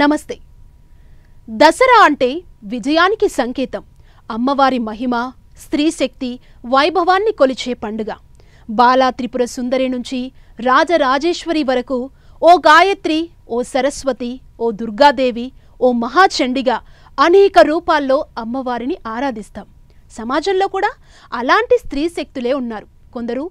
నమస్తే. దసరా అంటే విజయానికి సంకేతం. అమ్మవారి మహిమ, స్త్రీ శక్తి, వైభవాన్ని కొలిచే పండుగ. బాలా త్రిపుర సుందరి నుంచి రాజరాజేశ్వరి వరకు ఓ గాయత్రి, ఓ సరస్వతి, ఓ దుర్గాదేవి, ఓ మహాచండిగా అనేక రూపాల్లో అమ్మవారిని ఆరాధిస్తాం. సమాజంలో కూడా అలాంటి స్త్రీ శక్తులే ఉన్నారు. కొందరు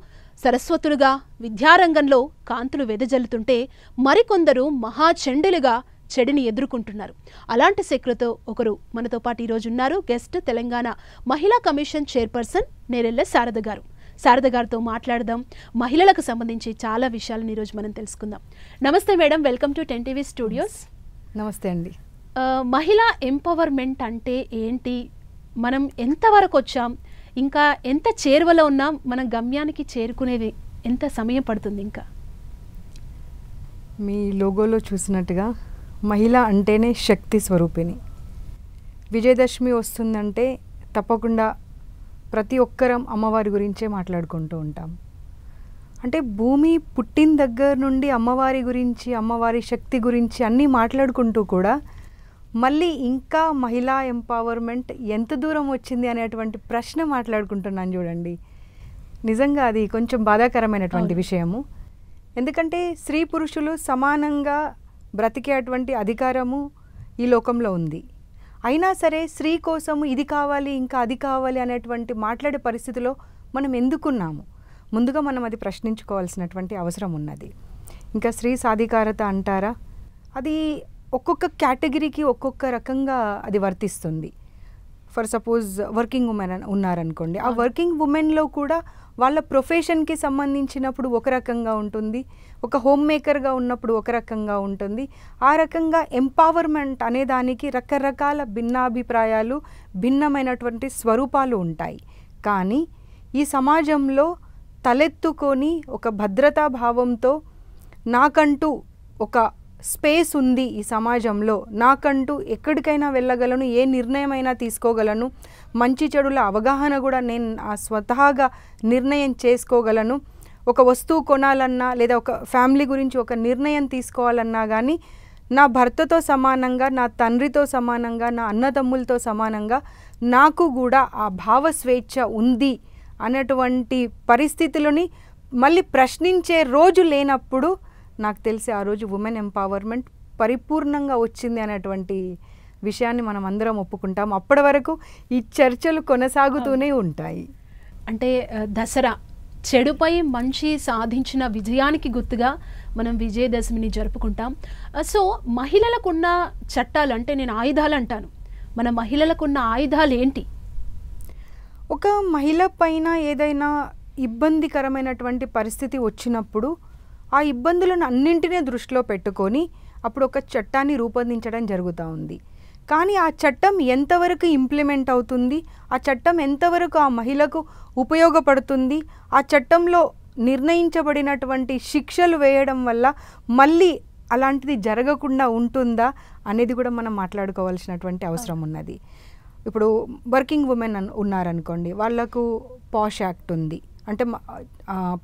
సరస్వతులుగా విద్యారంగంలో కాంతులు వెదజల్లుతుంటే మరికొందరు మహాచండులుగా చెడిని ఎదుర్కొంటున్నారు. అలాంటి శక్తులతో ఒకరు మనతో పాటు ఈరోజు ఉన్నారు. గెస్ట్ తెలంగాణ మహిళా కమిషన్ చైర్పర్సన్ నేరెళ్ళ శారద గారు. శారద గారితో మాట్లాడదాం. మహిళలకు సంబంధించి చాలా విషయాలను ఈరోజు మనం తెలుసుకుందాం. నమస్తే madam, welcome to 10 TV studios. నమస్తే అండి. మహిళా ఎంపవర్మెంట్ అంటే ఏంటి, మనం ఎంతవరకు వచ్చాం, ఇంకా ఎంత చేరువలో ఉన్నాం, మనం గమ్యానికి చేరుకునేది ఎంత సమయం పడుతుంది? ఇంకా మీ లోగోలో చూసినట్టుగా మహిళ అంటేనే శక్తి స్వరూపిణి. విజయదశమి వస్తుందంటే తప్పకుండా ప్రతి ఒక్కరం అమ్మవారి గురించే మాట్లాడుకుంటూ ఉంటాం. అంటే భూమి పుట్టిన దగ్గర నుండి అమ్మవారి గురించి, అమ్మవారి శక్తి గురించి అన్నీ మాట్లాడుకుంటూ కూడా మళ్ళీ ఇంకా మహిళా ఎంపవర్మెంట్ ఎంత దూరం వచ్చింది అనేటువంటి ప్రశ్న మాట్లాడుకుంటున్నాను చూడండి. నిజంగా అది కొంచెం బాధాకరమైనటువంటి విషయము. ఎందుకంటే స్త్రీ పురుషులు సమానంగా బ్రతికేటువంటి అధికారము ఈ లోకంలో ఉంది. అయినా సరే స్త్రీ కోసము ఇది కావాలి, ఇంకా అది కావాలి అనేటువంటి మాట్లాడే పరిస్థితిలో మనం ఎందుకున్నాము? ముందుగా మనం అది ప్రశ్నించుకోవాల్సినటువంటి అవసరం ఉన్నది. ఇంకా స్త్రీ సాధికారత అంటారా, అది ఒక్కొక్క కేటగిరీకి ఒక్కొక్క రకంగా అది వర్తిస్తుంది. ఫర్ సపోజ్ వర్కింగ్ ఉమెన్ ఉన్నారనుకోండి, ఆ వర్కింగ్ ఉమెన్లో కూడా వాళ్ళ ప్రొఫెషన్కి సంబంధించినప్పుడు ఒక రకంగా ఉంటుంది, ఒక హోమ్ మేకర్గా ఉన్నప్పుడు ఒక రకంగా ఉంటుంది. ఆ రకంగా ఎంపవర్మెంట్ అనే దానికి రకరకాల భిన్నాభిప్రాయాలు, భిన్నమైనటువంటి స్వరూపాలు ఉంటాయి. కానీ ఈ సమాజంలో తలెత్తుకొని ఒక భద్రతా భావంతో నాకంటూ ఒక స్పేస్ ఉంది, ఈ సమాజంలో నాకంటూ ఎక్కడికైనా వెళ్ళగలను, ఏ నిర్ణయమైనా తీసుకోగలను, మంచి చెడుల అవగాహన కూడా నేను స్వతహాగా నిర్ణయం చేసుకోగలను. ఒక వస్తువు కొనాలన్నా లేదా ఒక ఫ్యామిలీ గురించి ఒక నిర్ణయం తీసుకోవాలన్నా కానీ నా భర్తతో సమానంగా, నా తండ్రితో సమానంగా, నా అన్నదమ్ములతో సమానంగా నాకు కూడా ఆ భావ స్వేచ్ఛ ఉంది అనేటువంటి పరిస్థితులని మళ్ళీ ప్రశ్నించే రోజు లేనప్పుడు నాకు తెలిసి ఆ రోజు ఉమెన్ ఎంపవర్మెంట్ పరిపూర్ణంగా వచ్చింది అనేటువంటి విషయాన్ని మనం అందరం ఒప్పుకుంటాం. అప్పటి వరకు ఈ చర్చలు కొనసాగుతూనే ఉంటాయి. అంటే దసరా చెడుపై మంచి సాధించిన విజయానికి గుర్తుగా మనం విజయదశమిని జరుపుకుంటాం. సో మహిళలకున్న చట్టాలు, అంటే నేను ఆయుధాలు అంటాను, మన మహిళలకున్న ఆయుధాలు ఏంటి? ఒక మహిళ పైన ఏదైనా ఇబ్బందికరమైనటువంటి పరిస్థితి వచ్చినప్పుడు ఆ ఇబ్బందులను అన్నింటినీ దృష్టిలో పెట్టుకొని అప్పుడు ఒక చట్టాన్ని రూపొందించడం జరుగుతూ ఉంది. కానీ ఆ చట్టం ఎంతవరకు ఇంప్లిమెంట్ అవుతుంది, ఆ చట్టం ఎంతవరకు ఆ మహిళకు ఉపయోగపడుతుంది, ఆ చట్టంలో నిర్ణయించబడినటువంటి శిక్షలు వేయడం వల్ల మళ్ళీ అలాంటిది జరగకుండా ఉంటుందా అనేది కూడా మనం మాట్లాడుకోవాల్సినటువంటి అవసరం ఉన్నది. ఇప్పుడు వర్కింగ్ ఉమెన్ ఉన్నారనుకోండి, వాళ్లకు పాష్ యాక్ట్ ఉంది. అంటే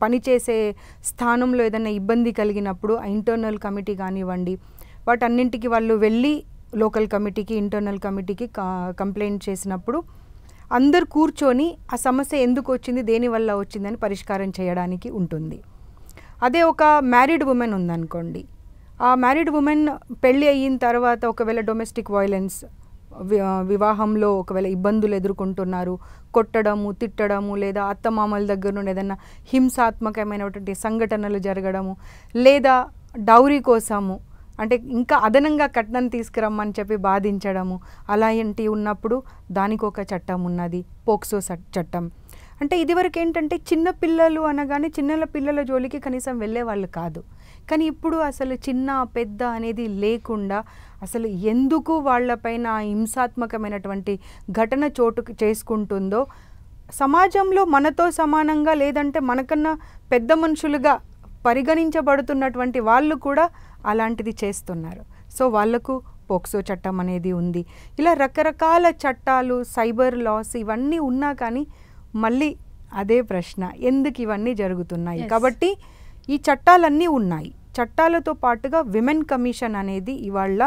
పనిచేసే స్థానంలో ఏదైనా ఇబ్బంది కలిగినప్పుడు ఇంటర్నల్ కమిటీ కానివ్వండి, వాటన్నింటికి వాళ్ళు వెళ్ళి లోకల్ కమిటీకి, ఇంటర్నల్ కమిటీకి కంప్లైంట్ చేసినప్పుడు అందరు కూర్చొని ఆ సమస్య ఎందుకు వచ్చింది, దేనివల్ల వచ్చిందని పరిష్కారం చేయడానికి ఉంటుంది. అదే ఒక మ్యారీడ్ ఉమెన్ ఉందనుకోండి, ఆ మ్యారీడ్ ఉమెన్ పెళ్ళి అయిన తర్వాత ఒకవేళ డొమెస్టిక్ వైలెన్స్, వివాహంలో ఒకవేళ ఇబ్బందులు ఎదుర్కొంటున్నారు, కొట్టడము, తిట్టడము, లేదా అత్తమామల దగ్గర నుండి ఏదైనా హింసాత్మకమైనటువంటి సంఘటనలు జరగడము, లేదా డౌరీ కోసము అంటే ఇంకా అదనంగా కట్నం తీసుకురమ్మని చెప్పి బాధించడము, అలాంటివి ఉన్నప్పుడు దానికి ఒక చట్టం ఉన్నది, పోక్సో చట్టం. అంటే ఇదివరకు ఏంటంటే చిన్నపిల్లలు అనగానే చిన్న పిల్లల జోలికి కనీసం వెళ్ళేవాళ్ళు కాదు. కానీ ఇప్పుడు అసలు చిన్న పెద్ద అనేది లేకుండా అసలు ఎందుకు వాళ్ళపైన హింసాత్మకమైనటువంటి ఘటన చోటు చేసుకుంటుందో, సమాజంలో మనతో సమానంగా లేదంటే మనకన్నా పెద్ద మనుషులుగా పరిగణించబడుతున్నటువంటి వాళ్ళు కూడా అలాంటిది చేస్తున్నారు. సో వాళ్లకు పోక్సో చట్టం అనేది ఉంది. ఇలా రకరకాల చట్టాలు, సైబర్ లాస్ ఇవన్నీ ఉన్నా కానీ మళ్ళీ అదే ప్రశ్న, ఎందుకు ఇవన్నీ జరుగుతున్నాయి? కాబట్టి ఈ చట్టాలన్నీ ఉన్నాయి. చట్టాలతో పాటుగా విమెన్ కమిషన్ అనేది ఇవాళ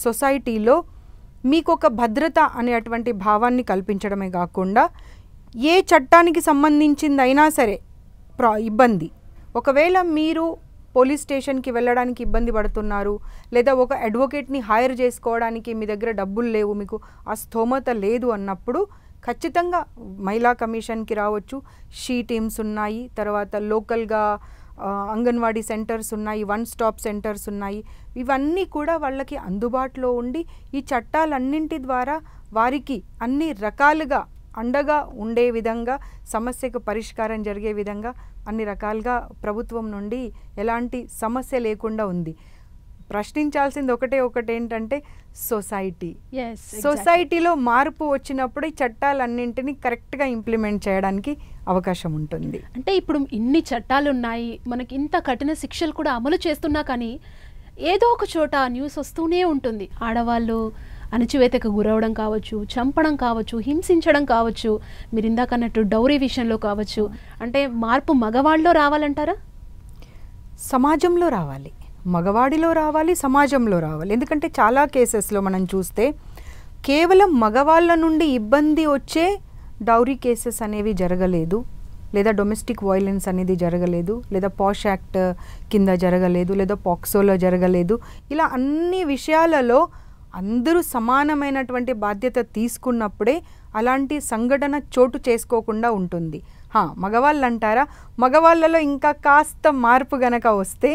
సొసైటీలో మీకు ఒక భద్రత అనేటువంటి భావాన్ని కల్పించడమే కాకుండా ఏ చట్టానికి సంబంధించిందైనా సరే ఇబ్బంది, ఒకవేళ మీరు పోలీస్ స్టేషన్కి వెళ్ళడానికి ఇబ్బంది పడుతున్నారు, లేదా ఒక అడ్వకేట్ని హైర్ చేసుకోవడానికి మీ దగ్గర డబ్బులు లేవు, మీకు ఆ స్థోమత లేదు అన్నప్పుడు ఖచ్చితంగా మహిళా కమిషన్కి రావచ్చు. షీ టీమ్స్ ఉన్నాయి, తర్వాత లోకల్గా అంగన్వాడీ సెంటర్స్ ఉన్నాయి, వన్ స్టాప్ సెంటర్స్ ఉన్నాయి. ఇవన్నీ కూడా వాళ్ళకి అందుబాటులో ఉండి ఈ చట్టాలన్నింటి ద్వారా వారికి అన్ని రకాలుగా అండగా ఉండే విధంగా, సమస్యకు పరిష్కారం జరిగే విధంగా అన్ని రకాలుగా ప్రభుత్వం నుండి ఎలాంటి సమస్య లేకుండా ఉంది. ప్రశ్నించాల్సింది ఒకటేంటంటే సొసైటీలో మార్పు వచ్చినప్పుడు ఈ చట్టాలన్నింటినీ కరెక్ట్గా ఇంప్లిమెంట్ చేయడానికి అవకాశం ఉంటుంది. అంటే ఇప్పుడు ఇన్ని చట్టాలు ఉన్నాయి, మనకి ఇంత కఠిన శిక్షలు కూడా అమలు చేస్తున్నా కానీ ఏదో ఒక చోట న్యూస్ వస్తూనే ఉంటుంది. ఆడవాళ్ళు అణచివేతకు గురవడం కావచ్చు, చంపడం కావచ్చు, హింసించడం కావచ్చు, మీరు ఇందాక అన్నట్టు డౌరీ విషయంలో కావచ్చు. అంటే మార్పు మగవాళ్ళలో రావాలంటారా? సమాజంలో రావాలి, మగవాడిలో రావాలి, సమాజంలో రావాలి. ఎందుకంటే చాలా కేసెస్లో మనం చూస్తే కేవలం మగవాళ్ళ నుండి ఇబ్బంది వచ్చే డౌరీ కేసెస్ అనేవి జరగలేదు, లేదా డొమెస్టిక్ వైలెన్స్ అనేది జరగలేదు, లేదా పాష్ యాక్ట్ కింద జరగలేదు, లేదా పాక్సోలో జరగలేదు. ఇలా అన్ని విషయాలలో అందరూ సమానమైనటువంటి బాధ్యత తీసుకున్నప్పుడే అలాంటి సంఘటన చోటు చేసుకోకుండా ఉంటుంది. మగవాళ్ళు అంటారా, మగవాళ్ళలో ఇంకా కాస్త మార్పు గనక వస్తే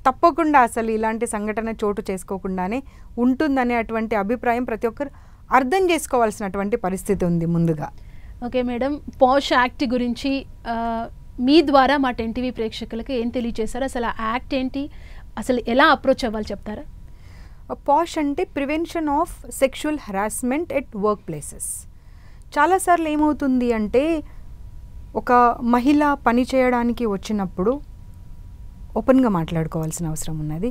తప్పకుండా అసలు ఇలాంటి సంఘటన చోటు చేసుకోకుండానే ఉంటుందనే అటువంటి అభిప్రాయం ప్రతి ఒక్కరు అర్థం చేసుకోవాల్సినటువంటి పరిస్థితి ఉంది ముందుగా. ఓకే మేడం, పాష్ యాక్ట్ గురించి మీ ద్వారా మా 10TV ప్రేక్షకులకు ఏం తెలియజేశారు? అసలు ఆ యాక్ట్ ఏంటి, అసలు ఎలా అప్రోచ్ అవ్వాలి చెప్తారా? పాష్ అంటే prevention of sexual harassment at work places. చాలాసార్లు ఏమవుతుంది అంటే ఒక మహిళ పని చేయడానికి వచ్చినప్పుడు ఓపెన్గా మాట్లాడుకోవాల్సిన అవసరం ఉన్నది.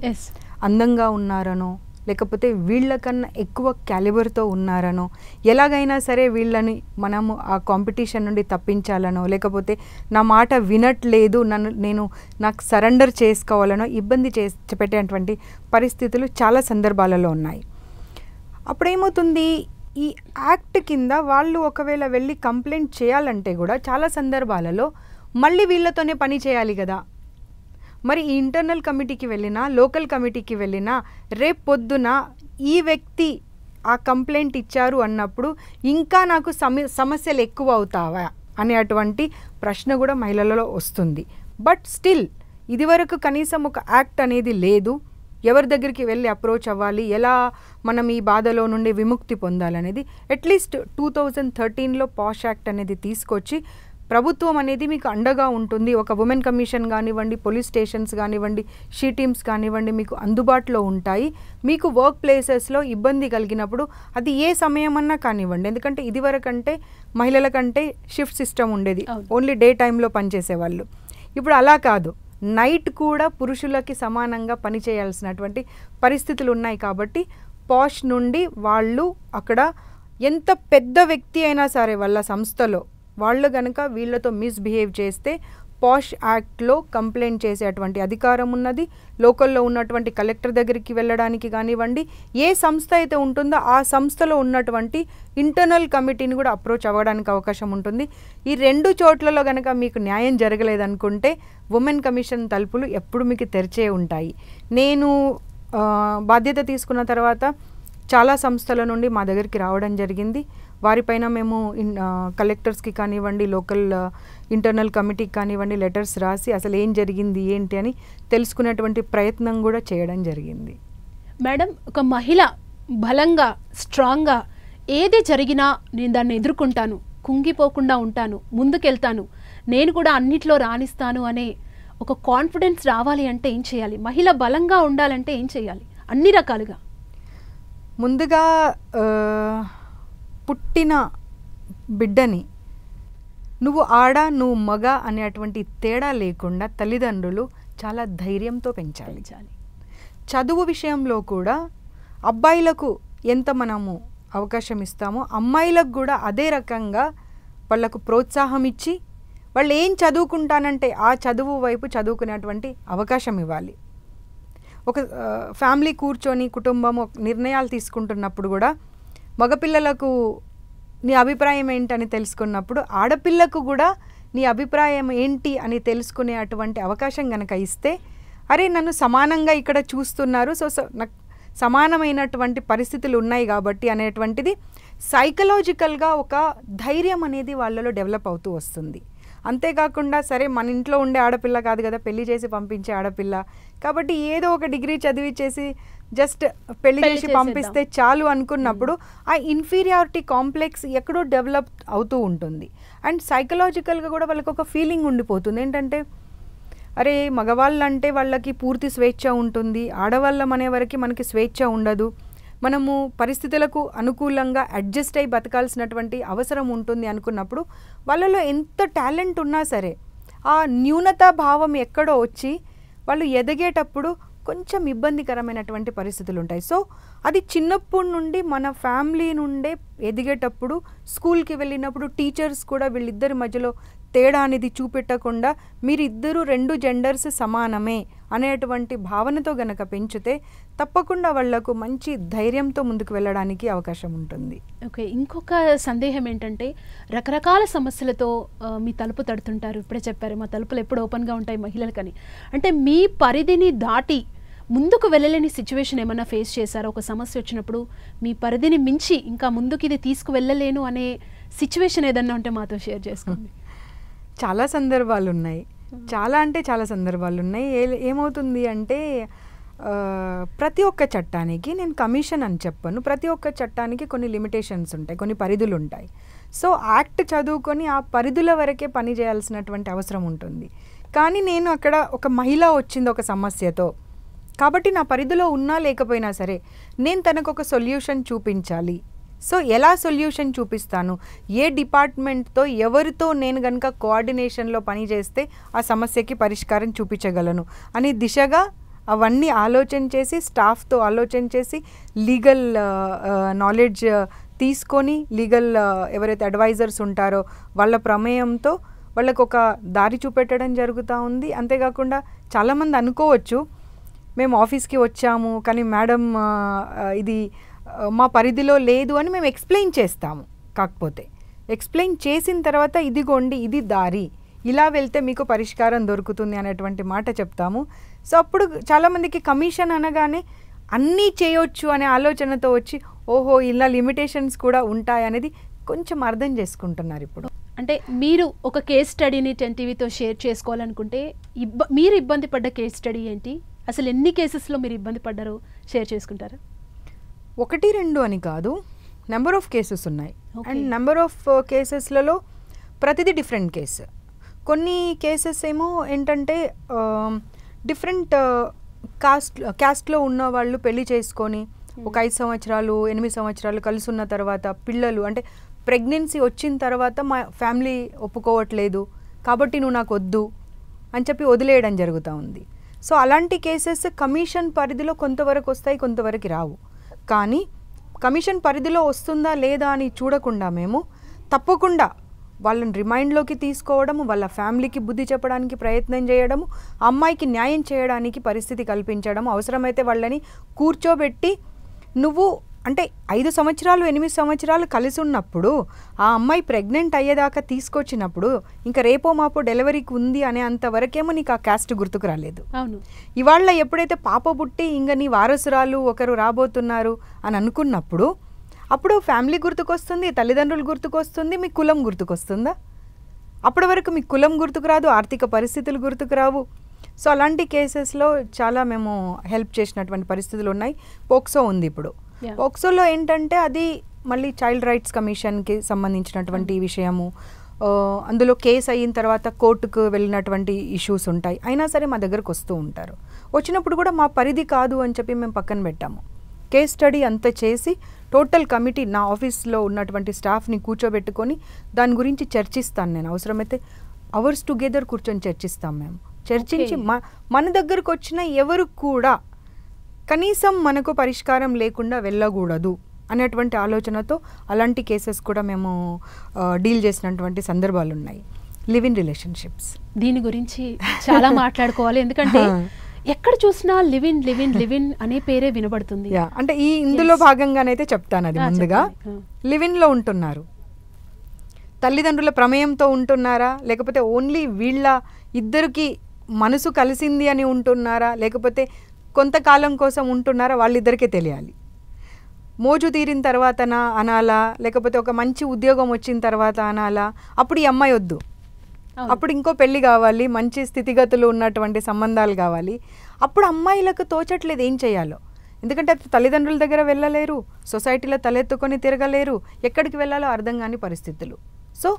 అందంగా ఉన్నారనో, లేకపోతే వీళ్ళకన్నా ఎక్కువ క్యాలిబర్తో ఉన్నారనో, ఎలాగైనా సరే వీళ్ళని మనము ఆ కాంపిటీషన్ నుండి తప్పించాలనో, లేకపోతే నా మాట వినట్లేదు, నాకు సరెండర్ చేసుకోవాలనో ఇబ్బంది పెట్టేటువంటి పరిస్థితులు చాలా సందర్భాలలో ఉన్నాయి. అప్పుడేమవుతుంది, ఈ యాక్ట్ కింద వాళ్ళు ఒకవేళ వెళ్ళి కంప్లైంట్ చేయాలంటే కూడా చాలా సందర్భాలలో మళ్ళీ వీళ్ళతోనే పని చేయాలి కదా. మరి ఈ ఇంటర్నల్ కమిటీకి వెళ్ళినా, లోకల్ కమిటీకి వెళ్ళినా రేపు పొద్దున ఈ వ్యక్తి ఆ కంప్లైంట్ ఇచ్చారు అన్నప్పుడు ఇంకా నాకు సమస్యలు ఎక్కువ అవుతావా అనే అటువంటి ప్రశ్న కూడా మహిళలలో వస్తుంది. బట్ స్టిల్ ఇదివరకు కనీసం ఒక యాక్ట్ అనేది లేదు. ఎవరి దగ్గరికి వెళ్ళి అప్రోచ్ అవ్వాలి, ఎలా మనం ఈ బాధలో నుండి విముక్తి పొందాలనేది అట్లీస్ట్ 2013లో పాష్ యాక్ట్ అనేది తీసుకొచ్చి ప్రభుత్వం అనేది మీకు అండగా ఉంటుంది. ఒక ఉమెన్ కమిషన్ కానివ్వండి, పోలీస్ స్టేషన్స్ కానివ్వండి, షీ టీమ్స్ కానివ్వండి మీకు అందుబాటులో ఉంటాయి. మీకు వర్క్ ప్లేసెస్లో ఇబ్బంది కలిగినప్పుడు అది ఏ సమయం అన్నా కానివ్వండి, ఎందుకంటే ఇదివరకంటే మహిళల కంటే షిఫ్ట్ సిస్టమ్ ఉండేది, ఓన్లీ డే టైంలో పనిచేసేవాళ్ళు. ఇప్పుడు అలా కాదు, నైట్ కూడా పురుషులకి సమానంగా పనిచేయాల్సినటువంటి పరిస్థితులు ఉన్నాయి. కాబట్టి పాష్ నుండి వాళ్ళు అక్కడ ఎంత పెద్ద వ్యక్తి అయినా సరే వాళ్ళ సంస్థలో వాళ్ళు కనుక వీళ్ళతో మిస్బిహేవ్ చేస్తే పాష్ యాక్ట్లో కంప్లైంట్ చేసేటువంటి అధికారం ఉన్నది. లోకల్లో ఉన్నటువంటి కలెక్టర్ దగ్గరికి వెళ్ళడానికి కానివ్వండి, ఏ సంస్థ అయితే ఉంటుందో ఆ సంస్థలో ఉన్నటువంటి ఇంటర్నల్ కమిటీని కూడా అప్రోచ్ అవ్వడానికి అవకాశం ఉంటుంది. ఈ రెండు చోట్లలో కనుక మీకు న్యాయం జరగలేదనుకుంటే ఉమెన్ కమిషన్ తలుపులు ఎప్పుడు మీకు తెరిచే ఉంటాయి. నేను బాధ్యత తీసుకున్న తర్వాత చాలా సంస్థల నుండి మా దగ్గరికి రావడం జరిగింది. వారిపైన మేము కలెక్టర్స్కి కానివ్వండి, లోకల్ ఇంటర్నల్ కమిటీకి కానివ్వండి లెటర్స్ రాసి అసలు ఏం జరిగింది ఏంటి అని తెలుసుకునేటువంటి ప్రయత్నం కూడా చేయడం జరిగింది. మేడం, ఒక మహిళ బలంగా స్ట్రాంగ్గా ఏది జరిగినా నేను దాన్ని ఎదుర్కొంటాను, కుంగిపోకుండా ఉంటాను, ముందుకెళ్తాను, నేను కూడా అన్నిట్లో రాణిస్తాను అనే ఒక కాన్ఫిడెన్స్ రావాలి అంటే ఏం చేయాలి? మహిళ బలంగా ఉండాలంటే ఏం చేయాలి? అన్ని రకాలుగా ముందుగా పుట్టిన బిడ్డని నువ్వు ఆడ నువ్వు మగ అనేటువంటి తేడా లేకుండా తల్లిదండ్రులు చాలా ధైర్యంతో పెంచాలి. చదువు విషయంలో కూడా అబ్బాయిలకు ఎంత మనము అవకాశం ఇస్తామో అమ్మాయిలకు కూడా అదే రకంగా వాళ్ళకు ప్రోత్సాహం ఇచ్చి వాళ్ళు ఏం చదువుకుంటానంటే ఆ చదువు వైపు చదువుకునేటువంటి అవకాశం ఇవ్వాలి. ఒక ఫ్యామిలీ కూర్చొని కుటుంబం నిర్ణయాలు తీసుకుంటున్నప్పుడు కూడా మగపిల్లలకు నీ అభిప్రాయం ఏంటని తెలుసుకున్నప్పుడు ఆడపిల్లకు కూడా నీ అభిప్రాయం ఏంటి అని తెలుసుకునే అటువంటి అవకాశం కనుక ఇస్తే, అరే నన్ను సమానంగా ఇక్కడ చూస్తున్నారు, సో నాకు సమానమైనటువంటి పరిస్థితులు ఉన్నాయి కాబట్టి అనేటువంటిది సైకలాజికల్గా ఒక ధైర్యం అనేది వాళ్ళలో డెవలప్ అవుతూ వస్తుంది. అంతేకాకుండా సరే మన ఇంట్లో ఉండే ఆడపిల్ల కాదు కదా, పెళ్లి చేసి పంపించే ఆడపిల్ల కాబట్టి ఏదో ఒక డిగ్రీ చదివించేసి జస్ట్ పెళ్లి చేసి పంపిస్తే చాలు అనుకున్నప్పుడు ఆ ఇన్ఫీరియారిటీ కాంప్లెక్స్ ఎక్కడో డెవలప్ అవుతూ ఉంటుంది. అండ్ సైకలాజికల్గా కూడా వాళ్ళకి ఒక ఫీలింగ్ ఉండిపోతుంది ఏంటంటే, అరే మగవాళ్ళు అంటే వాళ్ళకి పూర్తి స్వేచ్ఛ ఉంటుంది, ఆడవాళ్ళం అనే వరకు మనకి స్వేచ్ఛ ఉండదు, మనము పరిస్థితులకు అనుకూలంగా అడ్జస్ట్ అయి బతకాల్సినటువంటి అవసరం ఉంటుంది అనుకున్నప్పుడు వాళ్ళలో ఎంత టాలెంట్ ఉన్నా సరే ఆ న్యూనతా భావం ఎక్కడో వచ్చి వాళ్ళు ఎదిగేటప్పుడు కొంచెం ఇబ్బందికరమైనటువంటి పరిస్థితులు ఉంటాయి. సో అది చిన్నప్పటి నుండి మన ఫ్యామిలీ నుండే ఎదిగేటప్పుడు స్కూల్కి వెళ్ళినప్పుడు టీచర్స్ కూడా వీళ్ళిద్దరి మధ్యలో తేడా అనేది చూపెట్టకుండా మీరిద్దరూ 2 జెండర్స్ సమానమే అనేటువంటి భావనతో గనక పెంచితే తప్పకుండా వాళ్లకు మంచి ధైర్యంతో ముందుకు వెళ్ళడానికి అవకాశం ఉంటుంది. ఓకే, ఇంకొక సందేహం ఏంటంటే రకరకాల సమస్యలతో మీ తలుపు తడుతుంటారు. ఇప్పుడే చెప్పారు మా తలుపులు ఎప్పుడు ఓపెన్గా ఉంటాయి మహిళలకని. అంటే మీ పరిధిని దాటి ముందుకు వెళ్ళలేని సిచ్యువేషన్ ఏమైనా ఫేస్ చేశారా? ఒక సమస్య వచ్చినప్పుడు మీ పరిధిని మించి ఇంకా ముందుకు ఇది తీసుకువెళ్ళలేను అనే సిచ్యువేషన్ ఏదన్నా ఉంటే మాతో షేర్ చేసుకోండి. చాలా సందర్భాలు ఉన్నాయి, చాలా అంటే చాలా సందర్భాలు ఉన్నాయి. ఏమవుతుంది అంటే ప్రతి ఒక్క చట్టానికి నేను కమిషన్ అని చెప్పను, ప్రతి ఒక్క చట్టానికి కొన్ని లిమిటేషన్స్ ఉంటాయి, కొన్ని పరిధులు ఉంటాయి. సో యాక్ట్ చదువుకొని ఆ పరిధుల వరకే పని చేయాల్సినటువంటి అవసరం ఉంటుంది. కానీ నేను అక్కడ ఒక మహిళ వచ్చింది ఒక సమస్యతో, కాబట్టి నా పరిధిలో ఉన్నా లేకపోయినా సరే నేను తనకు ఒక సొల్యూషన్ చూపించాలి. సో ఎలా సొల్యూషన్ చూపిస్తాను, ఏ డిపార్ట్మెంట్తో ఎవరితో నేను కనుక కోఆర్డినేషన్లో పనిచేస్తే ఆ సమస్యకి పరిష్కారం చూపించగలను అనే దిశగా అవన్నీ ఆలోచన చేసి స్టాఫ్తో ఆలోచన చేసి లీగల్ నాలెడ్జ్ తీసుకొని లీగల్ ఎవరైతే అడ్వైజర్స్ ఉంటారో వాళ్ళ ప్రమేయంతో వాళ్ళకు ఒక దారి చూపెట్టడం జరుగుతూ ఉంది. అంతేకాకుండా చాలామంది అనుకోవచ్చు మేము ఆఫీస్కి వచ్చాము కానీ మేడం ఇది మా పరిధిలో లేదు అని మేము ఎక్స్ప్లెయిన్ చేస్తాము. కాకపోతే ఎక్స్ప్లెయిన్ చేసిన తర్వాత ఇదిగోండి ఇది దారి, ఇలా వెళ్తే మీకు పరిష్కారం దొరుకుతుంది అనేటువంటి మాట చెప్తాము. సో అప్పుడు చాలామందికి కమిషన్ అనగానే అన్నీ చేయొచ్చు అనే ఆలోచనతో వచ్చి ఓహో ఇలా లిమిటేషన్స్ కూడా ఉంటాయి అనేది కొంచెం అర్థం చేసుకుంటున్నారు ఇప్పుడు. అంటే మీరు ఒక కేస్ స్టడీని 10TV షేర్ చేసుకోవాలనుకుంటే మీరు ఇబ్బంది పడ్డ కేస్ స్టడీ ఏంటి, అసలు ఎన్ని కేసెస్లో మీరు ఇబ్బంది పడ్డారో షేర్ చేసుకుంటారా? 1-2 అని కాదు, నెంబర్ ఆఫ్ కేసెస్ ఉన్నాయి. అండ్ నెంబర్ ఆఫ్ కేసెస్లలో ప్రతిదీ డిఫరెంట్ కేసు. కొన్ని కేసెస్ ఏమో ఏంటంటే డిఫరెంట్ క్యాస్ట్లో ఉన్న వాళ్ళు పెళ్లి చేసుకొని ఒక 5 సంవత్సరాలు 8 సంవత్సరాలు కలిసి ఉన్న తర్వాత పిల్లలు అంటే ప్రెగ్నెన్సీ వచ్చిన తర్వాత మా ఫ్యామిలీ ఒప్పుకోవట్లేదు కాబట్టి నువ్వు నాకు వద్దు అని చెప్పి వదిలేయడం జరుగుతూ ఉంది. సో అలాంటి కేసెస్ కమిషన్ పరిధిలో కొంతవరకు వస్తాయి, కొంతవరకు రావు. కానీ కమిషన్ పరిధిలో వస్తుందా లేదా అని చూడకుండా మేము తప్పకుండా వాళ్ళని రిమైండ్లోకి తీసుకోవడము, వాళ్ళ ఫ్యామిలీకి బుద్ధి చెప్పడానికి ప్రయత్నం చేయడము, అమ్మాయికి న్యాయం చేయడానికి పరిస్థితి కల్పించడము, అవసరమైతే వాళ్ళని కూర్చోబెట్టి నువ్వు అంటే 5 సంవత్సరాలు 8 సంవత్సరాలు కలిసి ఉన్నప్పుడు ఆ అమ్మాయి ప్రెగ్నెంట్ అయ్యేదాకా తీసుకొచ్చినప్పుడు ఇంకా రేపో మాపో డెలివరీకి ఉంది అనే అంతవరకేమో నీకు ఆ క్యాస్ట్ గుర్తుకు రాలేదు. అవును, ఇవాళ ఎప్పుడైతే పాప పుట్టి ఇంకా నీ వారసురాలు ఒకరు రాబోతున్నారు అని అనుకున్నప్పుడు అప్పుడు ఫ్యామిలీ గుర్తుకొస్తుంది, తల్లిదండ్రులు గుర్తుకొస్తుంది, మీ కులం గుర్తుకొస్తుందా? అప్పటి వరకు మీ కులం గుర్తుకు రాదు, ఆర్థిక పరిస్థితులు గుర్తుకు రావు. సో అలాంటి కేసెస్లో చాలా మేము హెల్ప్ చేసినటువంటి పరిస్థితులు ఉన్నాయి. పోక్సో ఉంది ఇప్పుడు. పోక్సోలో ఏంటంటే అది మళ్ళీ చైల్డ్ రైట్స్ కమిషన్కి సంబంధించినటువంటి విషయము. అందులో కేసు అయిన తర్వాత కోర్టుకు వెళ్ళినటువంటి ఇష్యూస్ ఉంటాయి. అయినా సరే మా దగ్గరకు వస్తూ ఉంటారు. వచ్చినప్పుడు కూడా మా పరిధి కాదు అని చెప్పి మేము పక్కన పెట్టాము. కేస్ స్టడీ అంతా చేసి టోటల్ కమిటీ నా ఆఫీస్లో ఉన్నటువంటి స్టాఫ్ని కూర్చోబెట్టుకొని దాని గురించి చర్చిస్తాను నేను. అవసరమైతే అవర్స్ టుగెదర్ కూర్చొని చర్చిస్తాం మేము. చర్చించి మన దగ్గరకు వచ్చిన ఎవరు కూడా కనీసం మనకు పరిష్కారం లేకుండా వెళ్ళకూడదు అనేటువంటి ఆలోచనతో అలాంటి కేసెస్ కూడా మేము డీల్ చేసినటువంటి సందర్భాలు ఉన్నాయి. లివ్ ఇన్ రిలేషన్షిప్స్ దీని గురించి చాలా మాట్లాడుకోవాలి, ఎందుకంటే ఎక్కడ చూసినా లివిన్ లివిన్ లివిన్ అనే పేరే వినబడుతుంది. అంటే ఈ ఇందులో భాగంగానైతే చెప్తాను. అది ముందుగా లివిన్లో ఉంటున్నారు, తల్లిదండ్రుల ప్రమేయంతో ఉంటున్నారా, లేకపోతే ఓన్లీ వీళ్ళ ఇద్దరికి మనసు కలిసింది అని ఉంటున్నారా, లేకపోతే కొంతకాలం కోసం ఉంటున్నారా, వాళ్ళిద్దరికే తెలియాలి. మోజు తీరిన తర్వాతనా అనాలా, లేకపోతే ఒక మంచి ఉద్యోగం వచ్చిన తర్వాత అనాలా, అప్పుడు ఈ అమ్మాయి వద్దు, అప్పుడు ఇంకో పెళ్ళి కావాలి, మంచి స్థితిగతులు ఉన్నటువంటి సంబంధాలు కావాలి. అప్పుడు అమ్మాయిలకు తోచట్లేదు ఏం చేయాలో. ఎందుకంటే తల్లిదండ్రుల దగ్గర వెళ్ళలేరు, సొసైటీలో తలెత్తుకొని తిరగలేరు, ఎక్కడికి వెళ్ళాలో అర్థం కాని పరిస్థితులు. సో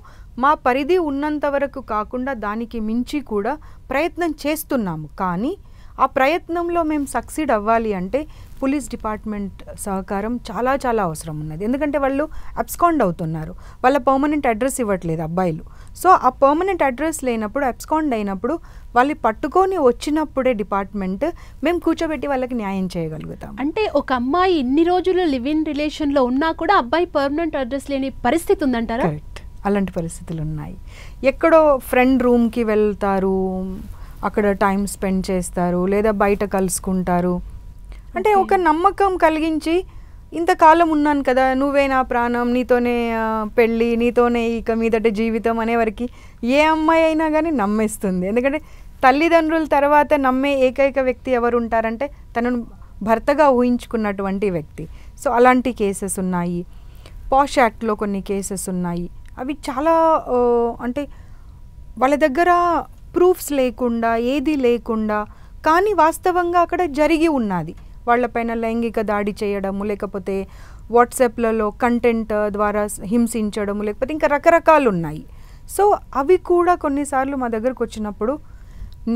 మా పరిధి ఉన్నంత వరకు కాకుండా దానికి మించి కూడా ప్రయత్నం చేస్తున్నాము. కానీ ఆ ప్రయత్నంలో మేము సక్సీడ్ అవ్వాలి అంటే పోలీస్ డిపార్ట్మెంట్ సహకారం చాలా చాలా అవసరం ఉన్నది. ఎందుకంటే వాళ్ళు అబ్స్కాండ్ అవుతున్నారు, వాళ్ళ పర్మనెంట్ అడ్రస్ ఇవ్వట్లేదు అబ్బాయిలు. సో ఆ పర్మనెంట్ అడ్రస్ లేనప్పుడు, అబ్స్కాండ్ అయినప్పుడు వాళ్ళు పట్టుకొని వచ్చినప్పుడే డిపార్ట్మెంట్ మేము కూర్చోబెట్టి వాళ్ళకి న్యాయం చేయగలుగుతాం. అంటే ఒక అమ్మాయి ఇన్ని రోజులు లివ్ ఇన్ రిలేషన్లో ఉన్నా కూడా అబ్బాయి పర్మనెంట్ అడ్రస్ లేని పరిస్థితి ఉందంటారా? కరెక్ట్, అలాంటి పరిస్థితులు ఉన్నాయి. ఎక్కడో ఫ్రెండ్ రూమ్కి వెళ్తారు, అక్కడ టైం స్పెండ్ చేస్తారు, లేదా బయట కలుసుకుంటారు. అంటే ఒక నమ్మకం కలిగించి ఇంతకాలం ఉన్నాను కదా, నువ్వే నా ప్రాణం, నీతోనే పెళ్ళి, నీతోనే ఇక మీదట జీవితం అనేవరకు ఏ అమ్మాయి అయినా కానీ నమ్మేస్తుంది. ఎందుకంటే తల్లిదండ్రుల తర్వాత నమ్మే ఏకైక వ్యక్తి ఎవరు ఉంటారంటే తనను భర్తగా ఊహించుకున్నటువంటి వ్యక్తి. సో అలాంటి కేసెస్ ఉన్నాయి. పాష్ యాక్ట్లో కొన్ని కేసెస్ ఉన్నాయి. అవి చాలా అంటే వాళ్ళ దగ్గర ప్రూఫ్స్ లేకుండా, ఏది లేకుండా, కానీ వాస్తవంగా అక్కడ జరిగి ఉన్నది. వాళ్ళపైన లైంగిక దాడి చేయడము, లేకపోతే వాట్సాప్లలో కంటెంట్ ద్వారా హింసించడము, లేకపోతే ఇంకా రకరకాలు ఉన్నాయి. సో అవి కూడా కొన్నిసార్లు మా దగ్గరకు వచ్చినప్పుడు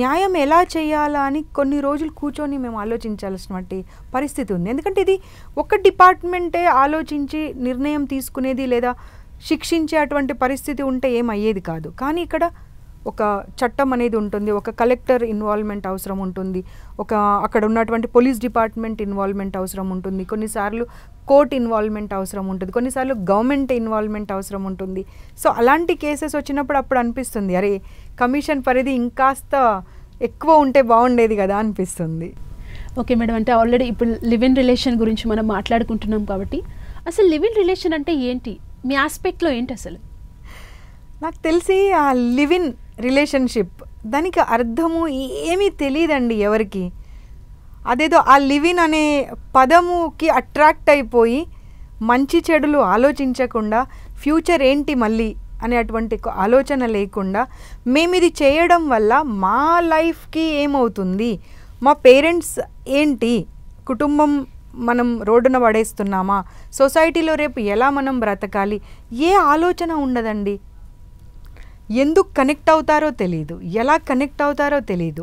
న్యాయం ఎలా చేయాలా అని కొన్ని రోజులు కూర్చొని మేము ఆలోచించాల్సినటువంటి పరిస్థితి ఉంది. ఎందుకంటే ఇది ఒక డిపార్ట్మెంటే ఆలోచించి నిర్ణయం తీసుకునేది లేదా శిక్షించే అటువంటి పరిస్థితి ఉంటే ఏమయ్యేది కాదు. కానీ ఇక్కడ ఒక చట్టం అనేది ఉంటుంది, ఒక కలెక్టర్ ఇన్వాల్వ్మెంట్ అవసరం ఉంటుంది, ఒక అక్కడ ఉన్నటువంటి పోలీస్ డిపార్ట్మెంట్ ఇన్వాల్వ్మెంట్ అవసరం ఉంటుంది, కొన్నిసార్లు కోర్ట్ ఇన్వాల్వ్మెంట్ అవసరం ఉంటుంది, కొన్నిసార్లు గవర్నమెంట్ ఇన్వాల్వ్మెంట్ అవసరం ఉంటుంది. సో అలాంటి కేసెస్ వచ్చినప్పుడు అప్పుడు అనిపిస్తుంది, అరే కమిషన్ పరిధి ఇంకాస్త ఎక్కువ ఉంటే బాగుండేది కదా అనిపిస్తుంది. ఓకే మేడం, అంటే ఆల్రెడీ ఇప్పుడు లివ్ ఇన్ రిలేషన్ గురించి మనం మాట్లాడుకుంటున్నాం కాబట్టి అసలు లివ్ ఇన్ రిలేషన్ అంటే ఏంటి, మీ ఆస్పెక్ట్లో ఏంటి? అసలు నాకు తెలిసి ఆ లివ్ ఇన్ రిలేషన్షిప్ దానికి అర్థము ఏమీ తెలియదండి ఎవరికి. అదేదో ఆ లివ్ ఇన్ అనే పదముకి అట్రాక్ట్ అయిపోయి మంచి చెడులు ఆలోచించకుండా ఫ్యూచర్ ఏంటి మళ్ళీ అనేటువంటి ఆలోచన లేకుండా మేము ఇది చేయడం వల్ల మా లైఫ్కి ఏమవుతుంది, మా పేరెంట్స్ ఏంటి, కుటుంబం మనం రోడ్డున పడేస్తున్నామా, సొసైటీలో రేపు ఎలా మనం బ్రతకాలి, ఏ ఆలోచన ఉండదండి. ఎందుకు కనెక్ట్ అవుతారో తెలీదు, ఎలా కనెక్ట్ అవుతారో తెలీదు,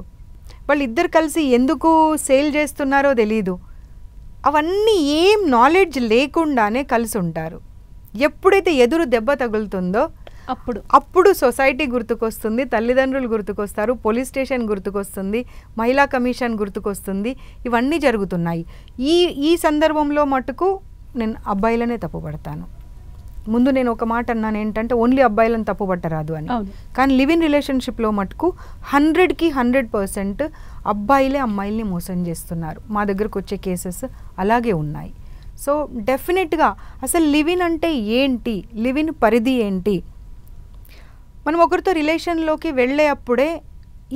వాళ్ళిద్దరు కలిసి ఎందుకు సేల్ చేస్తున్నారో తెలీదు. అవన్నీ ఏం నాలెడ్జ్ లేకుండానే కలిసి ఉంటారు. ఎప్పుడైతే ఎదురు దెబ్బ తగులుతుందో అప్పుడు సొసైటీ గుర్తుకొస్తుంది, తల్లిదండ్రులు గుర్తుకొస్తారు, పోలీస్ స్టేషన్ గుర్తుకొస్తుంది, మహిళా కమిషన్ గుర్తుకొస్తుంది. ఇవన్నీ జరుగుతున్నాయి. ఈ సందర్భంలో మటుకు నేను అబ్బాయిలనే తప్పుపడతాను. ముందు నేను ఒక మాట అన్నాను ఏంటంటే ఓన్లీ అబ్బాయిలను తప్పుపట్టరాదు అని. కానీ లివ్ ఇన్ రిలేషన్షిప్లో మటుకు 100కి 100% అబ్బాయిలే అమ్మాయిల్ని మోసం చేస్తున్నారు. మా దగ్గరకు వచ్చే కేసెస్ అలాగే ఉన్నాయి. సో డెఫినెట్గా అసలు లివ్ ఇన్ అంటే ఏంటి, లివ్ ఇన్ పరిధి ఏంటి, మనం ఒకరితో రిలేషన్లోకి వెళ్ళే అప్పుడే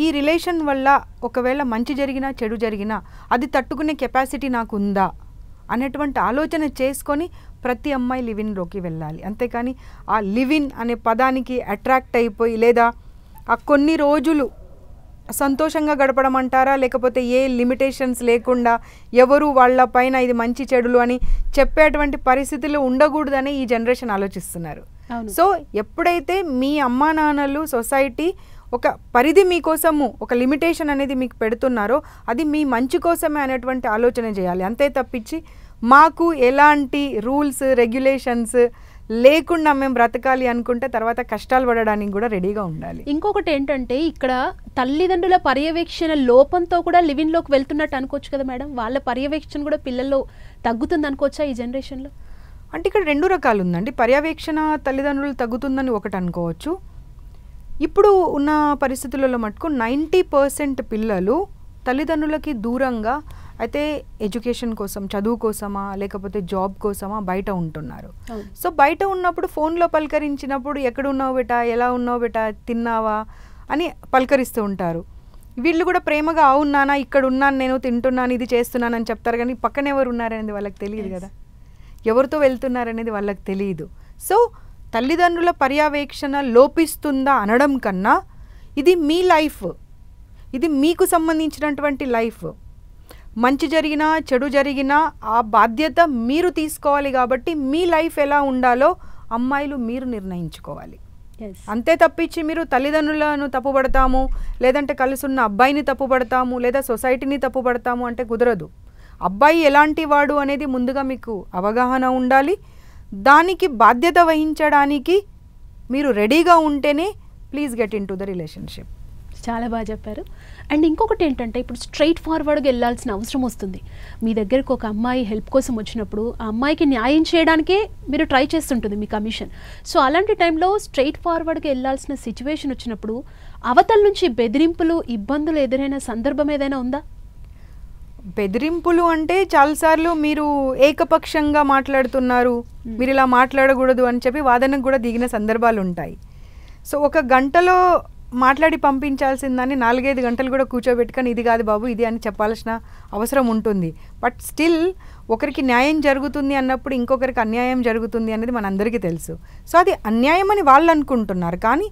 ఈ రిలేషన్ వల్ల ఒకవేళ మంచి జరిగినా చెడు జరిగినా అది తట్టుకునే కెపాసిటీ నాకు ఉందా అనేటువంటి ఆలోచన చేసుకొని ప్రతి అమ్మాయి లివ్ ఇన్లోకి వెళ్ళాలి. అంతేకాని ఆ లివ్ ఇన్ అనే పదానికి అట్రాక్ట్ అయిపోయి లేదా ఆ కొన్ని రోజులు సంతోషంగా గడపడం అంటారా, లేకపోతే ఏ లిమిటేషన్స్ లేకుండా ఎవరు వాళ్ళ పైన ఇది మంచి చెడులు అని చెప్పేటువంటి పరిస్థితులు ఉండకూడదని ఈ జనరేషన్ ఆలోచిస్తున్నారు. సో ఎప్పుడైతే మీ అమ్మా నాన్నలు సొసైటీ ఒక పరిధి మీకోసము ఒక లిమిటేషన్ అనేది మీకు పెడుతున్నారో అది మీ మంచి కోసమే అనేటువంటి ఆలోచన చేయాలి. అంతే తప్పించి మాకు ఎలాంటి రూల్స్ రెగ్యులేషన్స్ లేకుండా మేము బ్రతకాలి అనుకుంటే తర్వాత కష్టాలు పడడానికి కూడా రెడీగా ఉండాలి. ఇంకొకటి ఏంటంటే ఇక్కడ తల్లిదండ్రుల పర్యవేక్షణ లోపంతో కూడా లివ్ ఇన్లోకి వెళ్తున్నట్టు అనుకోవచ్చు కదా మేడం, వాళ్ళ పర్యవేక్షణ కూడా పిల్లల్లో తగ్గుతుంది అనుకోవచ్చా ఈ జనరేషన్లో? అంటే ఇక్కడ రెండు రకాలు ఉందండి. పర్యవేక్షణ తల్లిదండ్రులు తగ్గుతుందని ఒకటి అనుకోవచ్చు. ఇప్పుడు ఉన్న పరిస్థితులలో మటుకు 90% పిల్లలు తల్లిదండ్రులకి దూరంగా అయితే ఎడ్యుకేషన్ కోసం, చదువు కోసమా లేకపోతే జాబ్ కోసమా బయట ఉంటున్నారు. సో బయట ఉన్నప్పుడు ఫోన్లో పలకరించినప్పుడు ఎక్కడ ఉన్నావు బేటా, ఎలా ఉన్నావు బేటా, తిన్నావా అని పలకరిస్తూ ఉంటారు. వీళ్ళు కూడా ప్రేమగా అవునానా ఇక్కడ ఉన్నాను, నేను తింటున్నాను, ఇది చేస్తున్నాను అని చెప్తారు. కానీ పక్కన ఎవరు ఉన్నారనేది వాళ్ళకి తెలియదు కదా, ఎవరితో వెళ్తున్నారనేది వాళ్ళకి తెలియదు. సో తల్లిదండ్రుల పర్యవేక్షణ లోపిస్తుందా అనడం కన్నా ఇది మీ లైఫ్, ఇది మీకు సంబంధించినటువంటి లైఫ్. మంచి జరిగినా చెడు జరిగినా ఆ బాధ్యత మీరు తీసుకోవాలి. కాబట్టి మీ లైఫ్ ఎలా ఉండాలో అమ్మాయిలు మీరు నిర్ణయించుకోవాలి. అంతే తప్పించి మీరు తల్లిదండ్రులను తప్పుపడతాము, లేదంటే కలిసి ఉన్న అబ్బాయిని తప్పుపడతాము, లేదా సొసైటీని తప్పుపడతాము అంటే కుదరదు. అబ్బాయి ఎలాంటి వాడు అనేది ముందుగా మీకు అవగాహన ఉండాలి. దానికి బాధ్యత వహించడానికి మీరు రెడీగా ఉంటేనే please get in to the relationship. చాలా బాగా చెప్పారు. అండ్ ఇంకొకటి ఏంటంటే ఇప్పుడు స్ట్రైట్ ఫార్వర్డ్గా వెళ్ళాల్సిన అవసరం వస్తుంది. మీ దగ్గరకు ఒక అమ్మాయి హెల్ప్ కోసం వచ్చినప్పుడు ఆ అమ్మాయికి న్యాయం చేయడానికే మీరు ట్రై చేస్తుంటుంది మీ కమిషన్. సో అలాంటి టైంలో స్ట్రైట్ ఫార్వర్డ్గా వెళ్ళాల్సిన సిచ్యువేషన్ వచ్చినప్పుడు అవతల నుంచి బెదిరింపులు, ఇబ్బందులు ఎదురైన సందర్భం ఏదైనా ఉందా? బెదిరింపులు అంటే చాలాసార్లు మీరు ఏకపక్షంగా మాట్లాడుతున్నారు, మీరు ఇలా మాట్లాడకూడదు అని చెప్పి వాదనకు కూడా దిగిన సందర్భాలు ఉంటాయి. సో ఒక గంటలో మాట్లాడి పంపించాల్సిందని 4-5 గంటలు కూడా కూర్చోబెట్టుకొని ఇది కాదు బాబు ఇది అని చెప్పాల్సిన అవసరం ఉంటుంది. బట్ స్టిల్ ఒకరికి న్యాయం జరుగుతుంది అన్నప్పుడు ఇంకొకరికి అన్యాయం జరుగుతుంది అనేది మనందరికీ తెలుసు. సో అది అన్యాయం అని వాళ్ళు అనుకుంటున్నారు, కానీ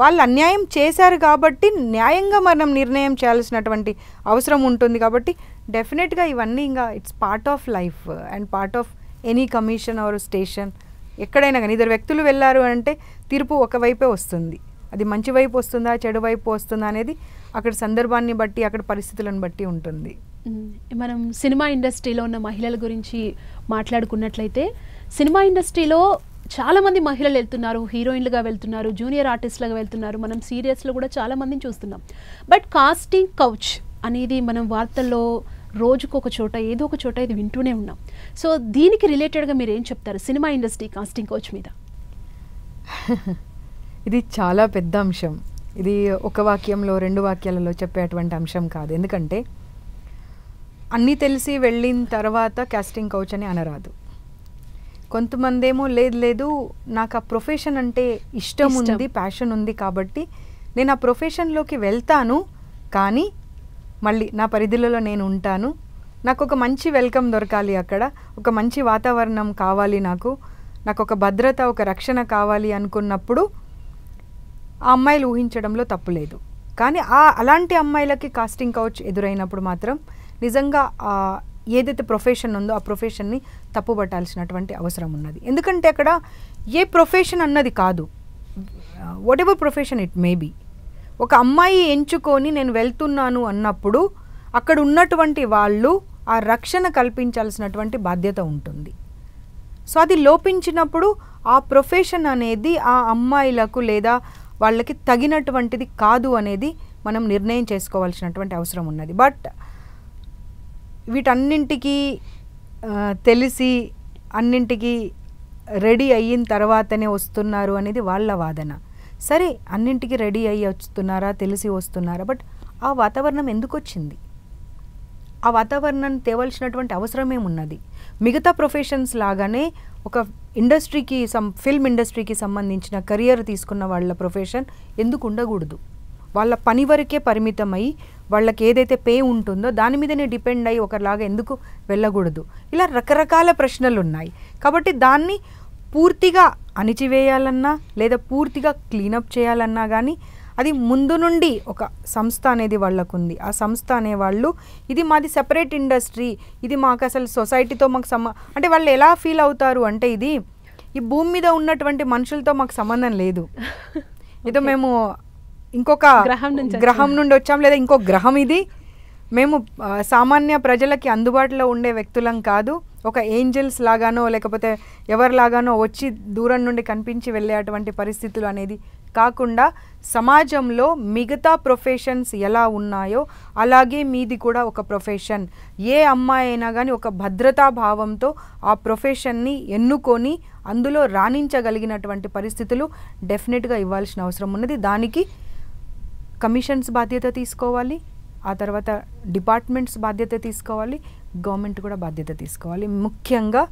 వాళ్ళు అన్యాయం చేశారు కాబట్టి న్యాయంగా మనం నిర్ణయం చేయాల్సినటువంటి అవసరం ఉంటుంది. కాబట్టి డెఫినెట్గా ఇవన్నీ ఇంకా it's part of life and part of any commission or station. ఎక్కడైనా కానీ ఇద్దరు వ్యక్తులు వెళ్ళారు అంటే తీర్పు ఒకవైపే వస్తుంది. అది మంచి వైపు వస్తుందా చెడు వైపు వస్తుందా అనేది అక్కడ సందర్భాన్ని బట్టి, అక్కడ పరిస్థితులను బట్టి ఉంటుంది. మనం సినిమా ఇండస్ట్రీలో ఉన్న మహిళల గురించి మాట్లాడుకున్నట్లయితే సినిమా ఇండస్ట్రీలో చాలామంది మహిళలు వెళ్తున్నారు, హీరోయిన్లుగా వెళ్తున్నారు, జూనియర్ ఆర్టిస్టులుగా వెళ్తున్నారు. మనం సీరియల్స్లో కూడా చాలామందిని చూస్తున్నాం. బట్ కాస్టింగ్ కౌచ్ అనేది మనం వార్తల్లో రోజుకు ఒక చోట ఏదో ఒక చోట ఇది వింటూనే ఉన్నాం. సో దీనికి రిలేటెడ్గా మీరు ఏం చెప్తారు సినిమా ఇండస్ట్రీ కాస్టింగ్ కౌచ్ మీద? ఇది చాలా పెద్ద అంశం. ఇది ఒక వాక్యంలో 2 వాక్యాలలో చెప్పేటువంటి అంశం కాదు. ఎందుకంటే అన్నీ తెలిసి వెళ్ళిన తర్వాత కాస్టింగ్ కౌచ్ అని అనరాదు. కొంతమంది ఏమో లేదు నాకు ఆ ప్రొఫెషన్ అంటే ఇష్టం ఉంది, ప్యాషన్ ఉంది కాబట్టి నేను ఆ ప్రొఫెషన్లోకి వెళ్తాను, కానీ మళ్ళీ నా పరిధిలో నేను ఉంటాను, నాకు ఒక మంచి వెల్కమ్ దొరకాలి, అక్కడ ఒక మంచి వాతావరణం కావాలి, నాకు ఒక భద్రత, ఒక రక్షణ కావాలి అనుకున్నప్పుడు ఆ అమ్మాయిలు ఊహించడంలో తప్పు లేదు. కానీ అలాంటి అమ్మాయిలకి కాస్టింగ్ కౌచ్ ఎదురైనప్పుడు మాత్రం నిజంగా ఏదైతే ప్రొఫెషన్ ఉందో ఆ ప్రొఫెషన్ని తప్పుపట్టాల్సినటువంటి అవసరం ఉన్నది. ఎందుకంటే అక్కడ ఏ ప్రొఫెషన్ అన్నది కాదు, whatever profession it may be, ఒక అమ్మాయి ఎంచుకొని నేను వెళ్తున్నాను అన్నప్పుడు అక్కడ ఉన్నటువంటి వాళ్ళు ఆ రక్షణ కల్పించాల్సినటువంటి బాధ్యత ఉంటుంది. సో అది లోపించినప్పుడు ఆ ప్రొఫెషన్ అనేది ఆ అమ్మాయిలకు లేదా వాళ్ళకి తగినటువంటిది కాదు అనేది మనం నిర్ణయం చేసుకోవాల్సినటువంటి అవసరం ఉన్నది. బట్ వీటన్నింటికి తెలిసి అన్నింటికి రెడీ అయిన తర్వాతనే వస్తున్నారు అనేది వాళ్ళ వాదన. సరే, అన్నింటికి రెడీ అయ్యి వస్తున్నారా, తెలిసి వస్తున్నారా, బట్ ఆ వాతావరణం ఎందుకు వచ్చింది? ఆ వాతావరణాన్ని తేవాల్సినటువంటి అవసరం ఏమున్నది? మిగతా ప్రొఫెషన్స్ లాగానే ఒక ఇండస్ట్రీకి ఫిల్మ్ ఇండస్ట్రీకి సంబంధించిన కెరియర్ తీసుకున్న వాళ్ళ ప్రొఫెషన్ ఎందుకు ఉండకూడదు? వాళ్ళ పని వరకే పరిమితమై వాళ్ళకి ఏదైతే పే ఉంటుందో దాని మీదనే డిపెండ్ అయ్యి ఒకలాగా ఎందుకు వెళ్ళకూడదు? ఇలా రకరకాల ప్రశ్నలు ఉన్నాయి. కాబట్టి దాన్ని పూర్తిగా అణిచివేయాలన్నా లేదా పూర్తిగా క్లీనప్ చేయాలన్నా కానీ అది ముందు నుండి ఒక సంస్థ అనేది వాళ్ళకు ఉంది. ఆ సంస్థ అనేవాళ్ళు ఇది మాది సెపరేట్ ఇండస్ట్రీ, ఇది మాకు అసలు సొసైటీతో మాకు అంటే వాళ్ళు ఎలా ఫీల్ అవుతారు అంటే ఇది ఈ భూమి మీద ఉన్నటువంటి మనుషులతో మాకు సంబంధం లేదు, ఏదో మేము ఇంకొక గ్రహం నుండి వచ్చాం, లేదా ఇంకో గ్రహం ఇది, మేము సామాన్య ప్రజలకి అందుబాటులో ఉండే వ్యక్తులం కాదు, ఒక ఏంజల్స్ లాగానో లేకపోతే ఎవరిలాగానో వచ్చి దూరం నుండి కనిపించి వెళ్ళేటువంటి పరిస్థితులు అనేది కాకుండా సమాజంలో మిగతా ప్రొఫెషన్స్ ఎలా ఉన్నాయో అలాగే మీది కూడా ఒక ప్రొఫెషన్. ఏ అమ్మాయి అయినా కానీ ఒక భద్రతా భావంతో ఆ ప్రొఫెషన్ని ఎన్నుకొని అందులో రాణించగలిగినటువంటి పరిస్థితులు డెఫినెట్గా ఇవ్వాల్సిన అవసరం ఉన్నది. దానికి కమిషన్స్ బాధ్యత తీసుకోవాలి, ఆ తర్వాత డిపార్ట్మెంట్స్ బాధ్యత తీసుకోవాలి, గవర్నమెంట్ కూడా బాధ్యత తీసుకోవాలి. ముఖ్యంగా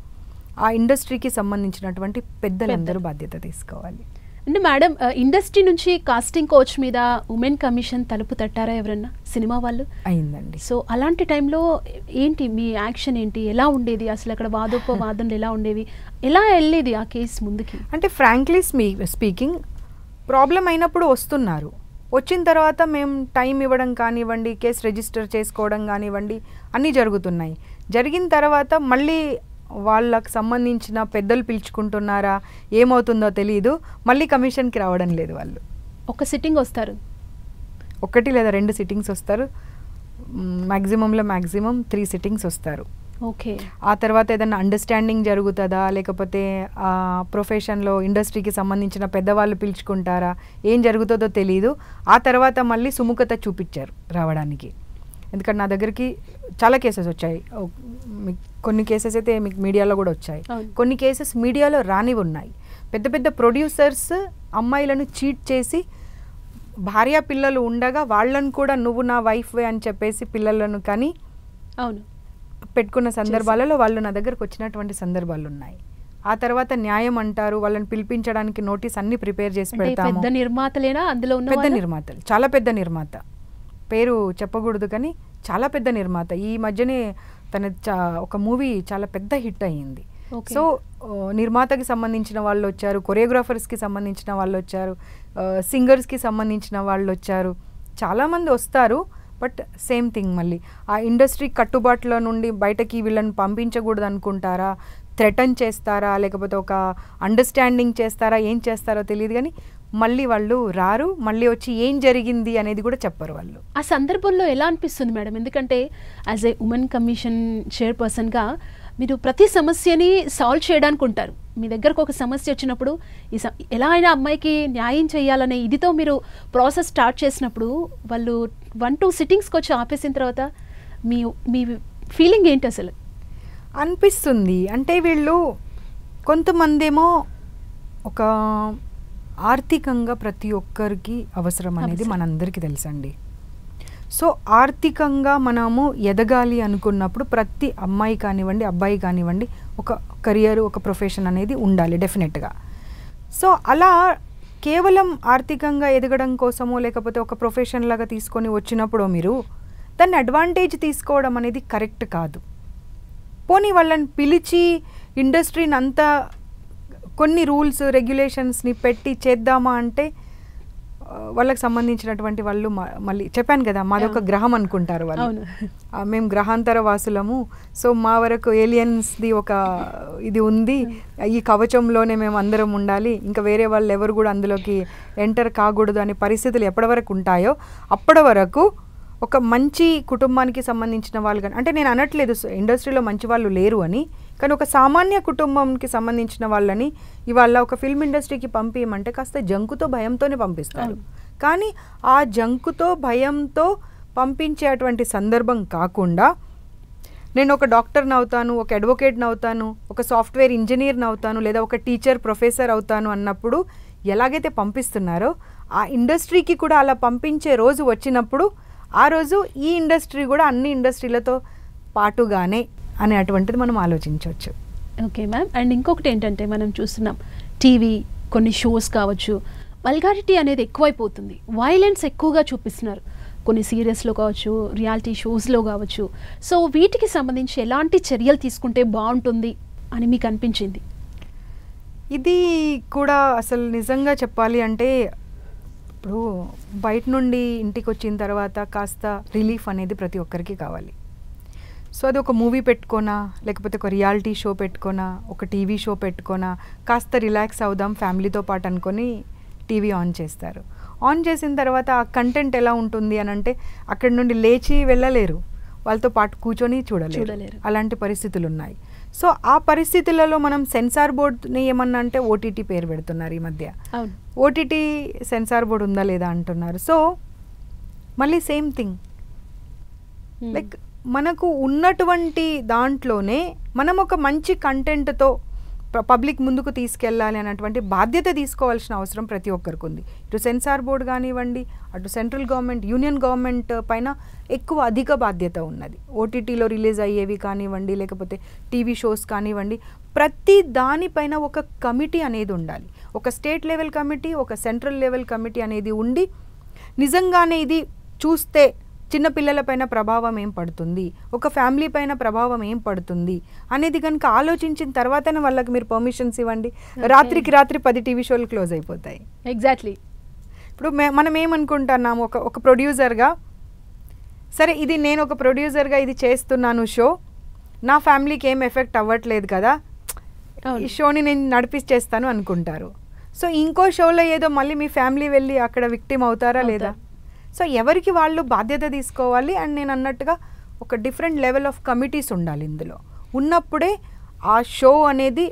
ఆ ఇండస్ట్రీకి సంబంధించినటువంటి పెద్దలందరూ బాధ్యత తీసుకోవాలి. అంటే మేడం, ఇండస్ట్రీ నుంచి కాస్టింగ్ కోచ్ మీద ఉమెన్ కమిషన్ తలుపు తట్టారా ఎవరన్నా సినిమా వాళ్ళు? అయిందండి. సో అలాంటి టైంలో ఏంటి మీ యాక్షన్ ఏంటి, ఎలా ఉండేది అసలు? అక్కడ వాదనలు ఎలా ఉండేవి, ఎలా వెళ్ళేది ఆ కేసు ముందుకి? అంటే ఫ్రాంక్లీ స్పీకింగ్ ప్రాబ్లం అయినప్పుడు వస్తున్నారు, వచ్చిన తర్వాత మేము టైం ఇవ్వడం కానివ్వండి, కేసు రిజిస్టర్ చేసుకోవడం కానివ్వండి అన్నీ జరుగుతున్నాయి. జరిగిన తర్వాత మళ్ళీ వాళ్ళకు సంబంధించిన పెద్దలు పిలుచుకుంటున్నారా ఏమవుతుందో తెలియదు, మళ్ళీ కమిషన్కి రావడం లేదు. వాళ్ళు ఒక సిట్టింగ్ వస్తారు, 1 లేదా 2 సిట్టింగ్స్ వస్తారు, మ్యాక్సిమంలో 3 సిట్టింగ్స్ వస్తారు. ఓకే. ఆ తర్వాత ఏదైనా అండర్స్టాండింగ్ జరుగుతుందా, లేకపోతే ఆ ప్రొఫెషన్లో ఇండస్ట్రీకి సంబంధించిన పెద్దవాళ్ళు పిలుచుకుంటారా, ఏం జరుగుతుందో తెలియదు. ఆ తర్వాత మళ్ళీ సుముఖత చూపించారు రావడానికి. ఎందుకంటే నా దగ్గరికి చాలా కేసెస్ వచ్చాయి, కొన్ని కేసెస్ అయితే మీకు మీడియాలో కూడా వచ్చాయి, కొన్ని కేసెస్ మీడియాలో రానివి ఉన్నాయి. పెద్ద పెద్ద ప్రొడ్యూసర్స్ అమ్మాయిలను చీట్ చేసి భార్య పిల్లలు ఉండగా వాళ్ళను కూడా నువ్వు నా వైఫ్వే అని చెప్పేసి పిల్లలను కానీ అవును పెట్టుకున్న సందర్భాలలో వాళ్ళు నా దగ్గరకు వచ్చినటువంటి సందర్భాలు ఉన్నాయి. ఆ తర్వాత న్యాయం అంటారు, వాళ్ళని పిలిపించడానికి నోటీస్ అన్ని ప్రిపేర్ చేసి పెడతాము. పెద్ద నిర్మాతలేనా అందులో ఉన్న? పెద్ద నిర్మాతలు, చాలా పెద్ద నిర్మాత, పేరు చెప్పకూడదు కానీ చాలా పెద్ద నిర్మాత. ఈ మధ్యనే తన ఒక మూవీ చాలా పెద్ద హిట్ అయ్యింది. సో నిర్మాతకి సంబంధించిన వాళ్ళు వచ్చారు, కొరియోగ్రాఫర్స్కి సంబంధించిన వాళ్ళు వచ్చారు, సింగర్స్కి సంబంధించిన వాళ్ళు వచ్చారు, చాలామంది వస్తారు. బట్ సేమ్ థింగ్, మళ్ళీ ఆ ఇండస్ట్రీ కట్టుబాట్ల నుండి బయటకి వీళ్ళని పంపించకూడదు అనుకుంటారా, థ్రెటన్ చేస్తారా, లేకపోతే ఒక అండర్స్టాండింగ్ చేస్తారా, ఏం చేస్తారో తెలియదు కానీ మళ్ళీ వాళ్ళు రారు, మళ్ళీ వచ్చి ఏం జరిగింది అనేది కూడా చెప్పరు వాళ్ళు. ఆ సందర్భంలో ఎలా అనిపిస్తుంది మేడం? ఎందుకంటే యాజ్ ఏ ఉమెన్ కమిషన్ చైర్పర్సన్గా మీరు ప్రతి సమస్యని సాల్వ్ చేయడానికి ఉంటారు. మీ దగ్గరకు ఒక సమస్య వచ్చినప్పుడు ఎలా అయినా అమ్మాయికి న్యాయం చేయాలనే ఇదితో మీరు ప్రాసెస్ స్టార్ట్ చేసినప్పుడు వాళ్ళు 1-2 సిట్టింగ్స్కి వచ్చి ఆపేసిన తర్వాత మీ మీ ఫీలింగ్ ఏంటి అసలు? అనిపిస్తుంది అంటే వీళ్ళు కొంతమంది ఏమో ఒక ఆర్థికంగా ప్రతి ఒక్కరికి అవసరం అనేది మనందరికీ తెలుసండి. సో ఆర్థికంగా మనము ఎదగాలి అనుకున్నప్పుడు ప్రతి అమ్మాయి కానివ్వండి, అబ్బాయి కానివ్వండి, ఒక కెరియర్, ఒక ప్రొఫెషన్ అనేది ఉండాలి డెఫినెట్గా. సో అలా కేవలం ఆర్థికంగా ఎదగడం కోసమో లేకపోతే ఒక ప్రొఫెషన్ లాగా తీసుకొని వచ్చినప్పుడు మీరు దాన్ని అడ్వాంటేజ్ తీసుకోవడం అనేది కరెక్ట్ కాదు. పోనీ వాళ్ళని పిలిచి ఇండస్ట్రీని అంతా కొన్ని రూల్స్ రెగ్యులేషన్స్ని పెట్టి చేద్దామా అంటే వాళ్ళకి సంబంధించినటువంటి వాళ్ళు మళ్ళీ చెప్పాను కదా, మాదొక గ్రహం అనుకుంటారు వాళ్ళు, మేము గ్రహాంతర వాసులము, సో మా వరకు ఏలియన్స్ది ఒక ఇది ఉంది, ఈ కవచంలోనే మేము అందరం ఉండాలి, ఇంకా వేరే వాళ్ళు ఎవరు కూడా అందులోకి ఎంటర్ కాకూడదు అనే పరిస్థితులు ఎప్పటి వరకు ఉంటాయో అప్పటి వరకు ఒక మంచి కుటుంబానికి సంబంధించిన వాళ్ళు కానీ, అంటే నేను అనట్లేదు ఇండస్ట్రీలో మంచి వాళ్ళు లేరు అని, కానీ ఒక సామాన్య కుటుంబంకి సంబంధించిన వాళ్ళని ఇవాళ ఒక ఫిల్మ్ ఇండస్ట్రీకి పంపించమంటే కాస్త జంకుతో భయంతోనే పంపిస్తారు. కానీ ఆ జంకుతో భయంతో పంపించేటువంటి సందర్భం కాకుండా నేను ఒక డాక్టర్ని అవుతాను, ఒక అడ్వకేట్ని అవుతాను, ఒక సాఫ్ట్వేర్ ఇంజనీర్ని అవుతాను, లేదా ఒక టీచర్ ప్రొఫెసర్ అవుతాను అన్నప్పుడు ఎలాగైతే పంపిస్తున్నారో ఆ ఇండస్ట్రీకి కూడా అలా పంపించే రోజు వచ్చినప్పుడు ఆ రోజు ఈ ఇండస్ట్రీ కూడా అన్ని ఇండస్ట్రీలతో పాటుగానే అనే అటువంటిది మనం ఆలోచించవచ్చు. Okay ma'am. అండ్ ఇంకొకటి ఏంటంటే మనం చూస్తున్నాం టీవీ కొన్ని షోస్ కావచ్చు, వల్గారిటీ అనేది ఎక్కువైపోతుంది, వైలెన్స్ ఎక్కువగా చూపిస్తున్నారు కొన్ని సీరియల్స్లో కావచ్చు, రియాలిటీ షోస్లో కావచ్చు. సో వీటికి సంబంధించి ఎలాంటి చర్యలు తీసుకుంటే బాగుంటుంది అని మీకు అనిపించింది? ఇది కూడా అసలు నిజంగా చెప్పాలి అంటే ఇప్పుడు బయట నుండి ఇంటికి వచ్చిన తర్వాత కాస్త రిలీఫ్ అనేది ప్రతి ఒక్కరికి కావాలి. సో అది ఒక మూవీ పెట్టుకోనా, లేకపోతే ఒక రియాలిటీ షో పెట్టుకోనా, ఒక టీవీ షో పెట్టుకోనా, కాస్త రిలాక్స్ అవుదాం ఫ్యామిలీతో పాటు అనుకొని టీవీ ఆన్ చేస్తారు. ఆన్ చేసిన తర్వాత ఆ కంటెంట్ ఎలా ఉంటుంది అని అంటే అక్కడి నుండి లేచి వెళ్ళలేరు, వాళ్ళతో పాటు కూర్చొని చూడలేరు, అలాంటి పరిస్థితులు ఉన్నాయి. సో ఆ పరిస్థితులలో మనం సెన్సార్ బోర్డ్ని ఏమన్నా అంటే ఓటీటీ పేరు పెడుతున్నారు ఈ మధ్య, ఓటీటీ సెన్సార్ బోర్డు ఉందా లేదా అంటున్నారు. సో మళ్ళీ సేమ్ థింగ్, లైక్ మనకు ఉన్నటువంటి దాంట్లోనే మనం ఒక మంచి కంటెంట్తో పబ్లిక్ ముందుకు తీసుకెళ్ళాలి అన్నటువంటి బాధ్యత తీసుకోవాల్సిన అవసరం ప్రతి ఒక్కరికి ఉంది. ఇటు సెన్సార్ బోర్డు కానివ్వండి, అటు సెంట్రల్ గవర్నమెంట్, యూనియన్ గవర్నమెంట్ పైన అధిక బాధ్యత ఉన్నది. ఓటీటీలో రిలీజ్ అయ్యేవి కానివ్వండి, లేకపోతే టీవీ షోస్ కానివ్వండి, ప్రతి దానిపైన ఒక కమిటీ అనేది ఉండాలి. ఒక స్టేట్ లెవెల్ కమిటీ, ఒక సెంట్రల్ లెవెల్ కమిటీ అనేది ఉండి నిజంగానే ఇది చూస్తే చిన్నపిల్లలపైన ప్రభావం ఏం పడుతుంది, ఒక ఫ్యామిలీ పైన ప్రభావం ఏం పడుతుంది అనేది కనుక ఆలోచించిన తర్వాతనే వాళ్ళకి మీరు పర్మిషన్స్ ఇవ్వండి. రాత్రికి రాత్రి 10 టీవీ షోలు క్లోజ్ అయిపోతాయి. ఎగ్జాక్ట్లీ. ఇప్పుడు మనం ఏమనుకుంటున్నాము, ఒక ప్రొడ్యూసర్గా, సరే ఇది నేను ఒక ప్రొడ్యూసర్గా ఇది చేస్తున్నాను షో, నా ఫ్యామిలీకి ఏం ఎఫెక్ట్ అవ్వట్లేదు కదా, ఈ షోని నేను నడిపించేస్తాను అనుకుంటారు. సో ఇంకో షోలో ఏదో మళ్ళీ మీ ఫ్యామిలీ వెళ్ళి అక్కడ విక్టిమ్ అవుతారా లేదా? సో ఎవరికి వాళ్ళు బాధ్యత తీసుకోవాలి. అండ్ నేను అన్నట్టుగా ఒక డిఫరెంట్ లెవెల్ ఆఫ్ కమిటీస్ ఉండాలి. ఇందులో ఉన్నప్పుడే ఆ షో అనేది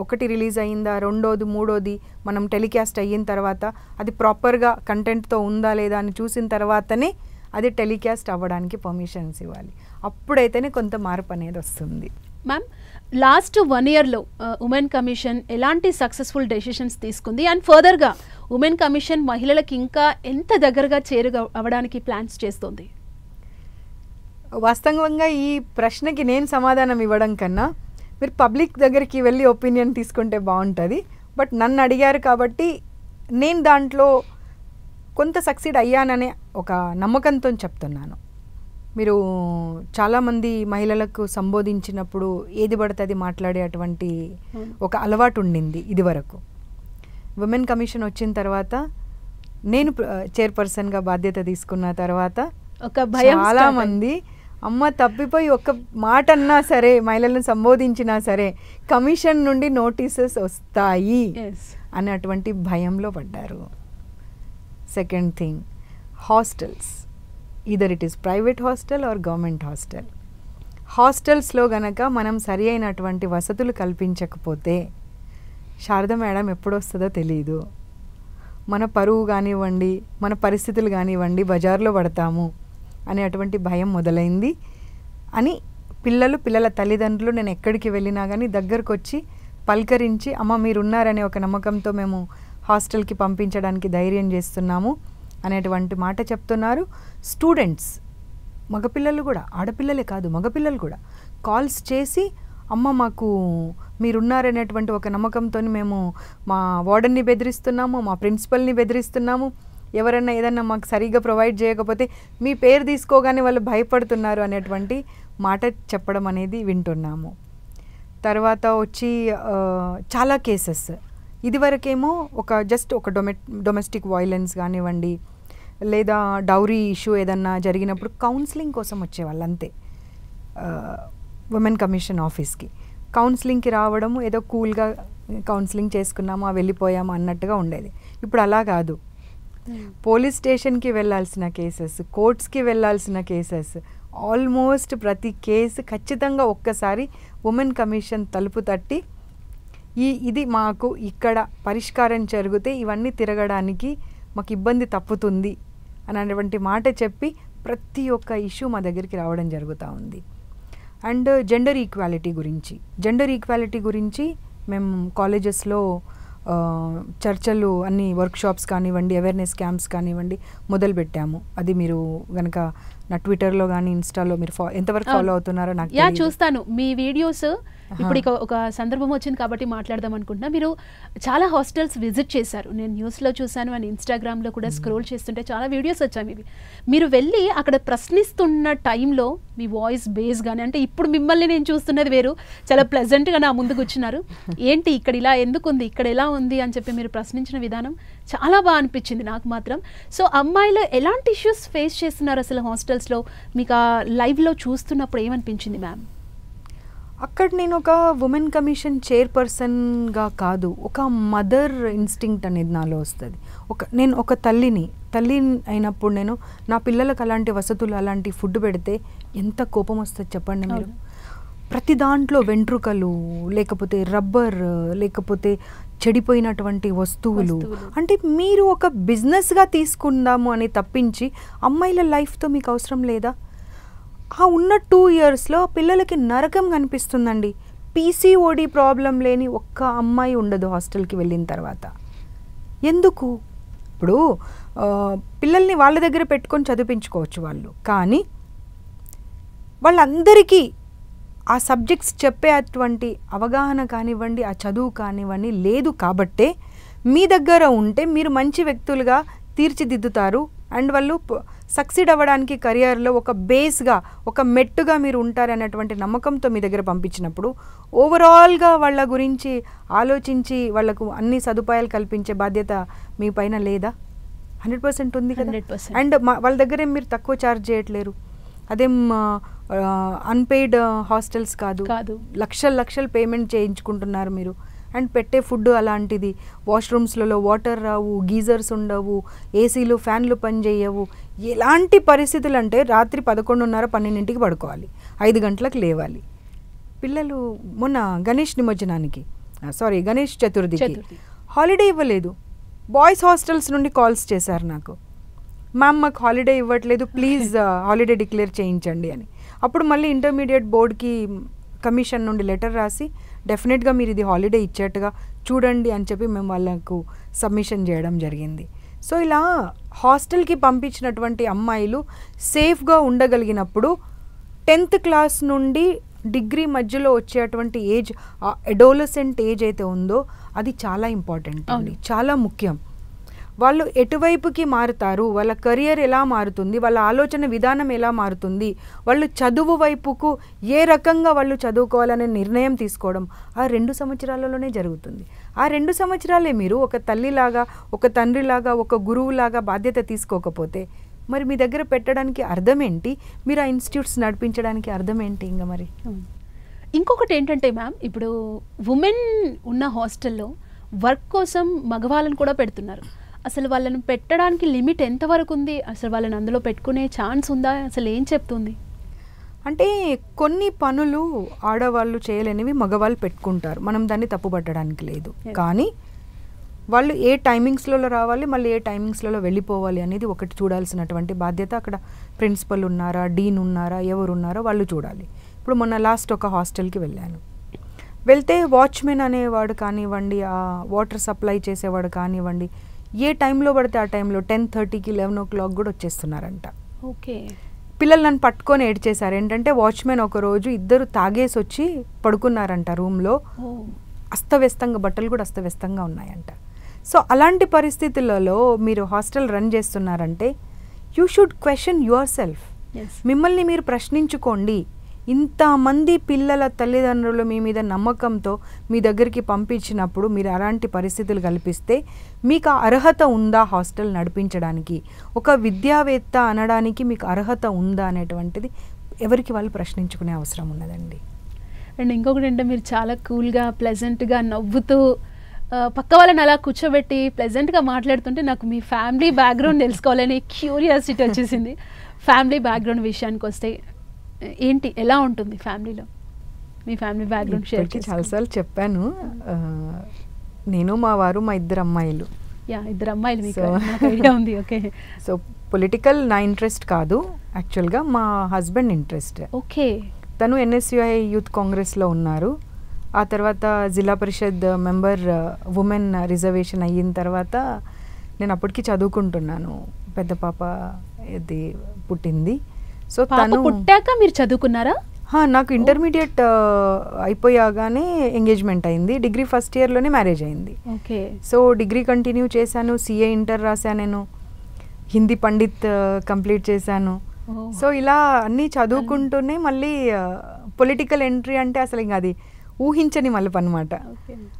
ఒకటి రిలీజ్ అయ్యిందా, రెండోది మూడోది మనం టెలికాస్ట్ అయిన తర్వాత అది ప్రాపర్గా కంటెంట్తో ఉందా లేదా అని చూసిన తర్వాతనే అది టెలికాస్ట్ అవ్వడానికి పర్మిషన్స్ ఇవ్వాలి. అప్పుడైతేనే కొంత మార్పు అనేది వస్తుంది. మ్యామ్, లాస్ట్ 1 yearలో ఉమెన్ కమిషన్ ఎలాంటి సక్సెస్ఫుల్ డెసిషన్స్ తీసుకుంది? అండ్ ఫర్దర్గా ఉమెన్ కమిషన్ మహిళలకు ఇంకా ఎంత దగ్గరగా అవ్వడానికి ప్లాన్స్ చేస్తుంది? వాస్తవంగా ఈ ప్రశ్నకి నేను సమాధానం ఇవ్వడం కన్నా మీరు పబ్లిక్ దగ్గరికి వెళ్ళి ఒపీనియన్ తీసుకుంటే బాగుంటుంది. బట్ నన్ను అడిగారు కాబట్టి నేను దాంట్లో కొంత సక్సీడ్ అయ్యాననే ఒక నమ్మకంతో చెప్తున్నాను. మీరు చాలామంది మహిళలకు సంబోధించినప్పుడు ఏది పడితే అది మాట్లాడే అటువంటి ఒక అలవాటు ఉండింది ఇదివరకు. ఉమెన్ కమిషన్ వచ్చిన తర్వాత, నేను చైర్పర్సన్గా బాధ్యత తీసుకున్న తర్వాత చాలామంది అమ్మ తప్పిపోయి ఒక మాట అన్నా సరే, మహిళలను సంబోధించినా సరే కమిషన్ నుండి నోటీసెస్ వస్తాయి అన్నటువంటి భయంలో పడ్డారు. Second thing, hostels, either it is private hostel or government hostel. హాస్టల్స్లో గనక మనం సరి అయినటువంటి వసతులు కల్పించకపోతే శారద మేడం ఎప్పుడు వస్తుందో తెలియదు. మన పరువు కానివ్వండి, మన పరిస్థితులు కానివ్వండి, బజార్లో పడతాము అనే అటువంటి భయం మొదలైంది అని పిల్లల తల్లిదండ్రులు నేను ఎక్కడికి వెళ్ళినా కానీ దగ్గరకు వచ్చి పలకరించి, అమ్మ మీరున్నారనే ఒక నమ్మకంతో మేము హాస్టల్కి పంపించడానికి ధైర్యం చేస్తున్నాము అనేటువంటి మాట చెప్తున్నారు. స్టూడెంట్స్, మగపిల్లలు కూడా, ఆడపిల్లలే కాదు మగపిల్లలు కూడా కాల్స్ చేసి, అమ్మ మాకు మీరున్నారనేటువంటి ఒక నమ్మకంతో మేము మా వార్డన్ని బెదిరిస్తున్నాము, మా ప్రిన్సిపల్ని బెదిరిస్తున్నాము, ఎవరన్నా ఏదన్నా మాకు సరిగ్గా ప్రొవైడ్ చేయకపోతే మీ పేరు తీసుకోగానే వాళ్ళు భయపడుతున్నారు అనేటువంటి మాట చెప్పడం అనేది వింటున్నాము. తర్వాత వచ్చి చాలా కేసెస్ ఇదివరకేమో జస్ట్ ఒక డొమెస్టిక్ వైలెన్స్ కానివ్వండి, లేదా డౌరీ ఇష్యూ ఏదన్నా జరిగినప్పుడు కౌన్సిలింగ్ కోసం వచ్చేవాళ్ళు అంతే. ఉమెన్ కమిషన్ ఆఫీస్కి కౌన్సిలింగ్కి రావడము, ఏదో కూల్గా కౌన్సిలింగ్ చేసుకున్నామా వెళ్ళిపోయామా అన్నట్టుగా ఉండేది. ఇప్పుడు అలా కాదు. పోలీస్ స్టేషన్కి వెళ్ళాల్సిన కేసెస్, కోర్ట్స్కి వెళ్ళాల్సిన కేసెస్, ఆల్మోస్ట్ ప్రతి కేసు ఖచ్చితంగా ఒక్కసారి ఉమెన్ కమిషన్ తలుపు తట్టి ఇది మాకు ఇక్కడ పరిష్కారం జరిగితే ఇవన్నీ తిరగడానికి మాకు ఇబ్బంది తప్పుతుంది అనేటువంటి మాట చెప్పి ప్రతి ఒక్క ఇష్యూ మా దగ్గరికి రావడం జరుగుతూ ఉంది. అండ్ జెండర్ ఈక్వాలిటీ గురించి మేము కాలేజెస్లో చర్చలు, అన్ని వర్క్షాప్స్ కానివ్వండి, అవేర్నెస్ క్యాంప్స్ కానివ్వండి మొదలుపెట్టాము. అది మీరు కనుక నా ట్విట్టర్లో కానీ ఇన్స్టాలో మీరు ఎంతవరకు ఫాలో అవుతున్నారో నాకు చూస్తాను మీ వీడియోస్. ఇప్పుడు ఒక సందర్భం వచ్చింది కాబట్టి మాట్లాడదాం అనుకుంటున్నా. మీరు చాలా హాస్టల్స్ విజిట్ చేశారు, నేను న్యూస్లో చూశాను అండ్ ఇన్స్టాగ్రామ్లో కూడా స్క్రోల్ చేస్తుంటే చాలా వీడియోస్ వచ్చాయి ఇవి. మీరు వెళ్ళి అక్కడ ప్రశ్నిస్తున్న టైంలో మీ వాయిస్ బేస్ కానీ, అంటే ఇప్పుడు మిమ్మల్ని నేను చూస్తున్నది వేరు, చాలా ప్లెజెంట్గా నా ముందు కూర్చున్నారు. ఏంటి ఇక్కడ ఇలా ఎందుకు ఉంది, ఇక్కడ ఎలా ఉంది అని చెప్పి మీరు ప్రశ్నించిన విధానం చాలా బాగా అనిపించింది నాకు మాత్రం. సో అమ్మాయిలు ఎలాంటి ఇష్యూస్ ఫేస్ చేస్తున్నారు అసలు హాస్టల్స్లో, మీకు ఆ లైవ్లో చూస్తున్నప్పుడు ఏమనిపించింది మ్యామ్? అక్కడ నేను ఒక ఉమెన్ కమిషన్ చైర్పర్సన్గా కాదు, ఒక మదర్ ఇన్స్టింక్ట్ అనేది నాలో వస్తుంది. నేను ఒక తల్లి అయినప్పుడు నేను నా పిల్లలకు అలాంటి వసతులు, అలాంటి ఫుడ్ పెడితే ఎంత కోపం వస్తుంది చెప్పండి మీరు. ప్రతి దాంట్లో వెంట్రుకలు, లేకపోతే రబ్బర్, లేకపోతే చెడిపోయినటువంటి వస్తువులు, అంటే మీరు ఒక బిజినెస్గా తీసుకుందాము అని తప్పించి అమ్మాయిల లైఫ్తో మీకు అవసరం లేదా? ఆ ఉన్న 2 yearsలో పిల్లలకి నరకం కనిపిస్తుందండి. పీసీఓడి ప్రాబ్లం లేని ఒక్క అమ్మాయి ఉండదు హాస్టల్కి వెళ్ళిన తర్వాత. ఎందుకు? ఇప్పుడు పిల్లల్ని వాళ్ళ దగ్గర పెట్టుకొని చదివించుకోవచ్చు వాళ్ళు, కానీ వాళ్ళందరికీ ఆ సబ్జెక్ట్స్ చెప్పే అటువంటి అవగాహన కానివ్వండి, ఆ చదువు కానివ్వండి లేదు. కాబట్టే మీ దగ్గర ఉంటే మీరు మంచి వ్యక్తులుగా తీర్చిదిద్దుతారు అండ్ వాళ్ళు సక్సీడ్ అవ్వడానికి కెరియర్లో ఒక బేస్గా, ఒక మెట్టుగా మీరు ఉంటారనేటువంటి నమ్మకంతో మీ దగ్గర పంపించినప్పుడు ఓవరాల్గా వాళ్ళ గురించి ఆలోచించి వాళ్ళకు అన్ని సదుపాయాలు కల్పించే బాధ్యత మీ పైన లేదా? 100% ఉంది కదా. 100%. అండ్ వాళ్ళ దగ్గర మీరు తక్కువ ఛార్జ్ చేయట్లేరు. అదేం అన్పెయిడ్ హాస్టల్స్ కాదు, లక్షలు పేమెంట్ చేయించుకుంటున్నారు మీరు. అండ్ పెట్టే ఫుడ్ అలాంటిది, వాష్రూమ్స్లలో వాటర్ రావు, గీజర్స్ ఉండవు, ఏసీలు ఫ్యాన్లు పనిచేయవు. ఎలాంటి పరిస్థితులు అంటే రాత్రి 11:30, 12ంటికి పడుకోవాలి, 5 గంటలకు లేవాలి. పిల్లలు మొన్న గణేష్ చతుర్థికి హాలిడే ఇవ్వలేదు. బాయ్స్ హాస్టల్స్ నుండి కాల్స్ చేశారు నాకు, మ్యామ్ మాకు హాలిడే ఇవ్వట్లేదు, ప్లీజ్ హాలిడే డిక్లేర్ చేయించండి అని. అప్పుడు మళ్ళీ ఇంటర్మీడియట్ బోర్డ్కి కమిషన్ నుండి లెటర్ రాసి డెఫినెట్గా మీరు ఇది హాలిడే ఇచ్చేట్టుగా చూడండి అని చెప్పి మేము వాళ్ళకు సబ్మిషన్ చేయడం జరిగింది. సో ఇలా హాస్టల్కి పంపించినటువంటి అమ్మాయిలు సేఫ్గా ఉండగలిగినప్పుడు 10th క్లాస్ నుండి డిగ్రీ మధ్యలో వచ్చేటువంటి ఏజ్, ఆ అడోలసెంట్ ఏజ్ అయితే ఉందో అది చాలా ఇంపార్టెంట్ అండి, చాలా ముఖ్యం. వాళ్ళు ఎటువైపుకి మారుతారు, వాళ్ళ కెరియర్ ఎలా మారుతుంది, వాళ్ళ ఆలోచన విధానం ఎలా మారుతుంది, వాళ్ళు చదువు వైపుకు ఏ రకంగా వాళ్ళు చదువుకోవాలనే నిర్ణయం తీసుకోవడం ఆ 2 సంవత్సరాలలోనే జరుగుతుంది. ఆ 2 సంవత్సరాలే మీరు ఒక తల్లిలాగా, ఒక తండ్రిలాగా, ఒక గురువులాగా బాధ్యత తీసుకోకపోతే మరి మీ దగ్గర పెట్టడానికి అర్థం ఏంటి? మీరు ఆ ఇన్స్టిట్యూట్స్ నడిపించడానికి అర్థం ఏంటి? ఇంకా మరి ఇంకొకటి ఏంటంటే మ్యామ్, ఇప్పుడు ఉమెన్ ఉన్న హాస్టల్లో వర్క్ కోసం మగవాళ్ళని కూడా పెడుతున్నారు. అసలు వాళ్ళని పెట్టడానికి లిమిట్ ఎంతవరకు ఉంది? అసలు వాళ్ళని అందులో పెట్టుకునే ఛాన్స్ ఉందా? అసలు ఏం చెప్తుంది? అంటే కొన్ని పనులు ఆడవాళ్ళు చేయలేనివి మగవాళ్ళు పెట్టుకుంటారు, మనం దాన్ని తప్పుపట్టడానికి లేదు. కానీ వాళ్ళు ఏ టైమింగ్స్లలో రావాలి, మళ్ళీ ఏ టైమింగ్స్లలో వెళ్ళిపోవాలి అనేది ఒకటి చూడాల్సినటువంటి బాధ్యత అక్కడ ప్రిన్సిపల్ ఉన్నారా, డీన్ ఉన్నారా, ఎవరు ఉన్నారో వాళ్ళు చూడాలి. ఇప్పుడు మొన్న లాస్ట్ ఒక హాస్టల్కి వెళ్ళాను. వెళ్తే వాచ్మెన్ అనేవాడు కానివ్వండి, ఆ వాటర్ సప్లై చేసేవాడు కానివ్వండి, ఏ టైంలో పడితే ఆ టైంలో 10:30కి 11 o'clock కూడా వచ్చేస్తున్నారంట. ఓకే. పిల్లలు నన్ను పట్టుకొని ఏడ్చేశారు. ఏంటంటే వాచ్మెన్ ఒకరోజు 2 తాగేసి వచ్చి పడుకున్నారంట రూమ్లో, అస్తవ్యస్తంగా, బట్టలు కూడా అస్తవ్యస్తంగా ఉన్నాయంట. సో అలాంటి పరిస్థితులలో మీరు హాస్టల్ రన్ చేస్తున్నారంటే you should question your self. మిమ్మల్ని మీరు ప్రశ్నించుకోండి. ఇంతమంది పిల్లల తల్లిదండ్రులు మీ మీద నమ్మకంతో మీ దగ్గరికి పంపించినప్పుడు మీరు అలాంటి పరిస్థితులు కల్పిస్తే మీకు అర్హత ఉందా హాస్టల్ నడిపించడానికి? ఒక విద్యావేత్త అనడానికి మీకు అర్హత ఉందా అనేటువంటిది ఎవరికి వాళ్ళు ప్రశ్నించుకునే అవసరం ఉన్నదండి. అండ్ ఇంకొకటి అంటే మీరు చాలా కూల్గా, ప్లెజెంట్గా, నవ్వుతూ పక్క వాళ్ళని అలా కూర్చోబెట్టి ప్లెజెంట్గా మాట్లాడుతుంటే నాకు మీ ఫ్యామిలీ బ్యాక్గ్రౌండ్ తెలుసుకోవాలని క్యూరియాసిటీ వచ్చేసింది. ఫ్యామిలీ బ్యాక్గ్రౌండ్ విషయానికి వస్తే ఏంటి, ఎలా ఉంటుంది ఫ్యామిలీలో? మీ ఫ్యామిలీ బ్యాక్గ్రౌండ్ షేర్ చేసి. చాలాసార్లు చెప్పాను, నేను, మా వారు, మా 2 అమ్మాయిలు. 2 అమ్మాయిలు, మీకు ఐడియా ఉంది. ఓకే. సో పొలిటికల్ నా ఇంట్రెస్ట్ కాదు, యాక్చువల్గా మా హస్బెండ్ ఇంట్రెస్ట్. ఓకే. తను NSUI యూత్ కాంగ్రెస్లో ఉన్నారు. ఆ తర్వాత జిల్లా పరిషత్ మెంబర్ ఉమెన్ రిజర్వేషన్ అయిన తర్వాత నేను అప్పటికి చదువుకుంటున్నాను. పెద్ద పాప ఇది పుట్టింది. సో తను పుట్టాక మీరు చదువుకున్నారా? నాకు ఇంటర్మీడియట్ అయిపోయాగానే ఎంగేజ్మెంట్ అయింది. డిగ్రీ ఫస్ట్ ఇయర్లోనే మ్యారేజ్ అయింది. ఓకే. సో డిగ్రీ కంటిన్యూ చేశాను, CA ఇంటర్ రాశాను, నేను హిందీ పండిత్ కంప్లీట్ చేశాను. సో ఇలా అన్నీ చదువుకుంటూనే మళ్ళీ పొలిటికల్ ఎంట్రీ అంటే అసలు ఇంకా అది ఊహించని మలుపు అనమాట.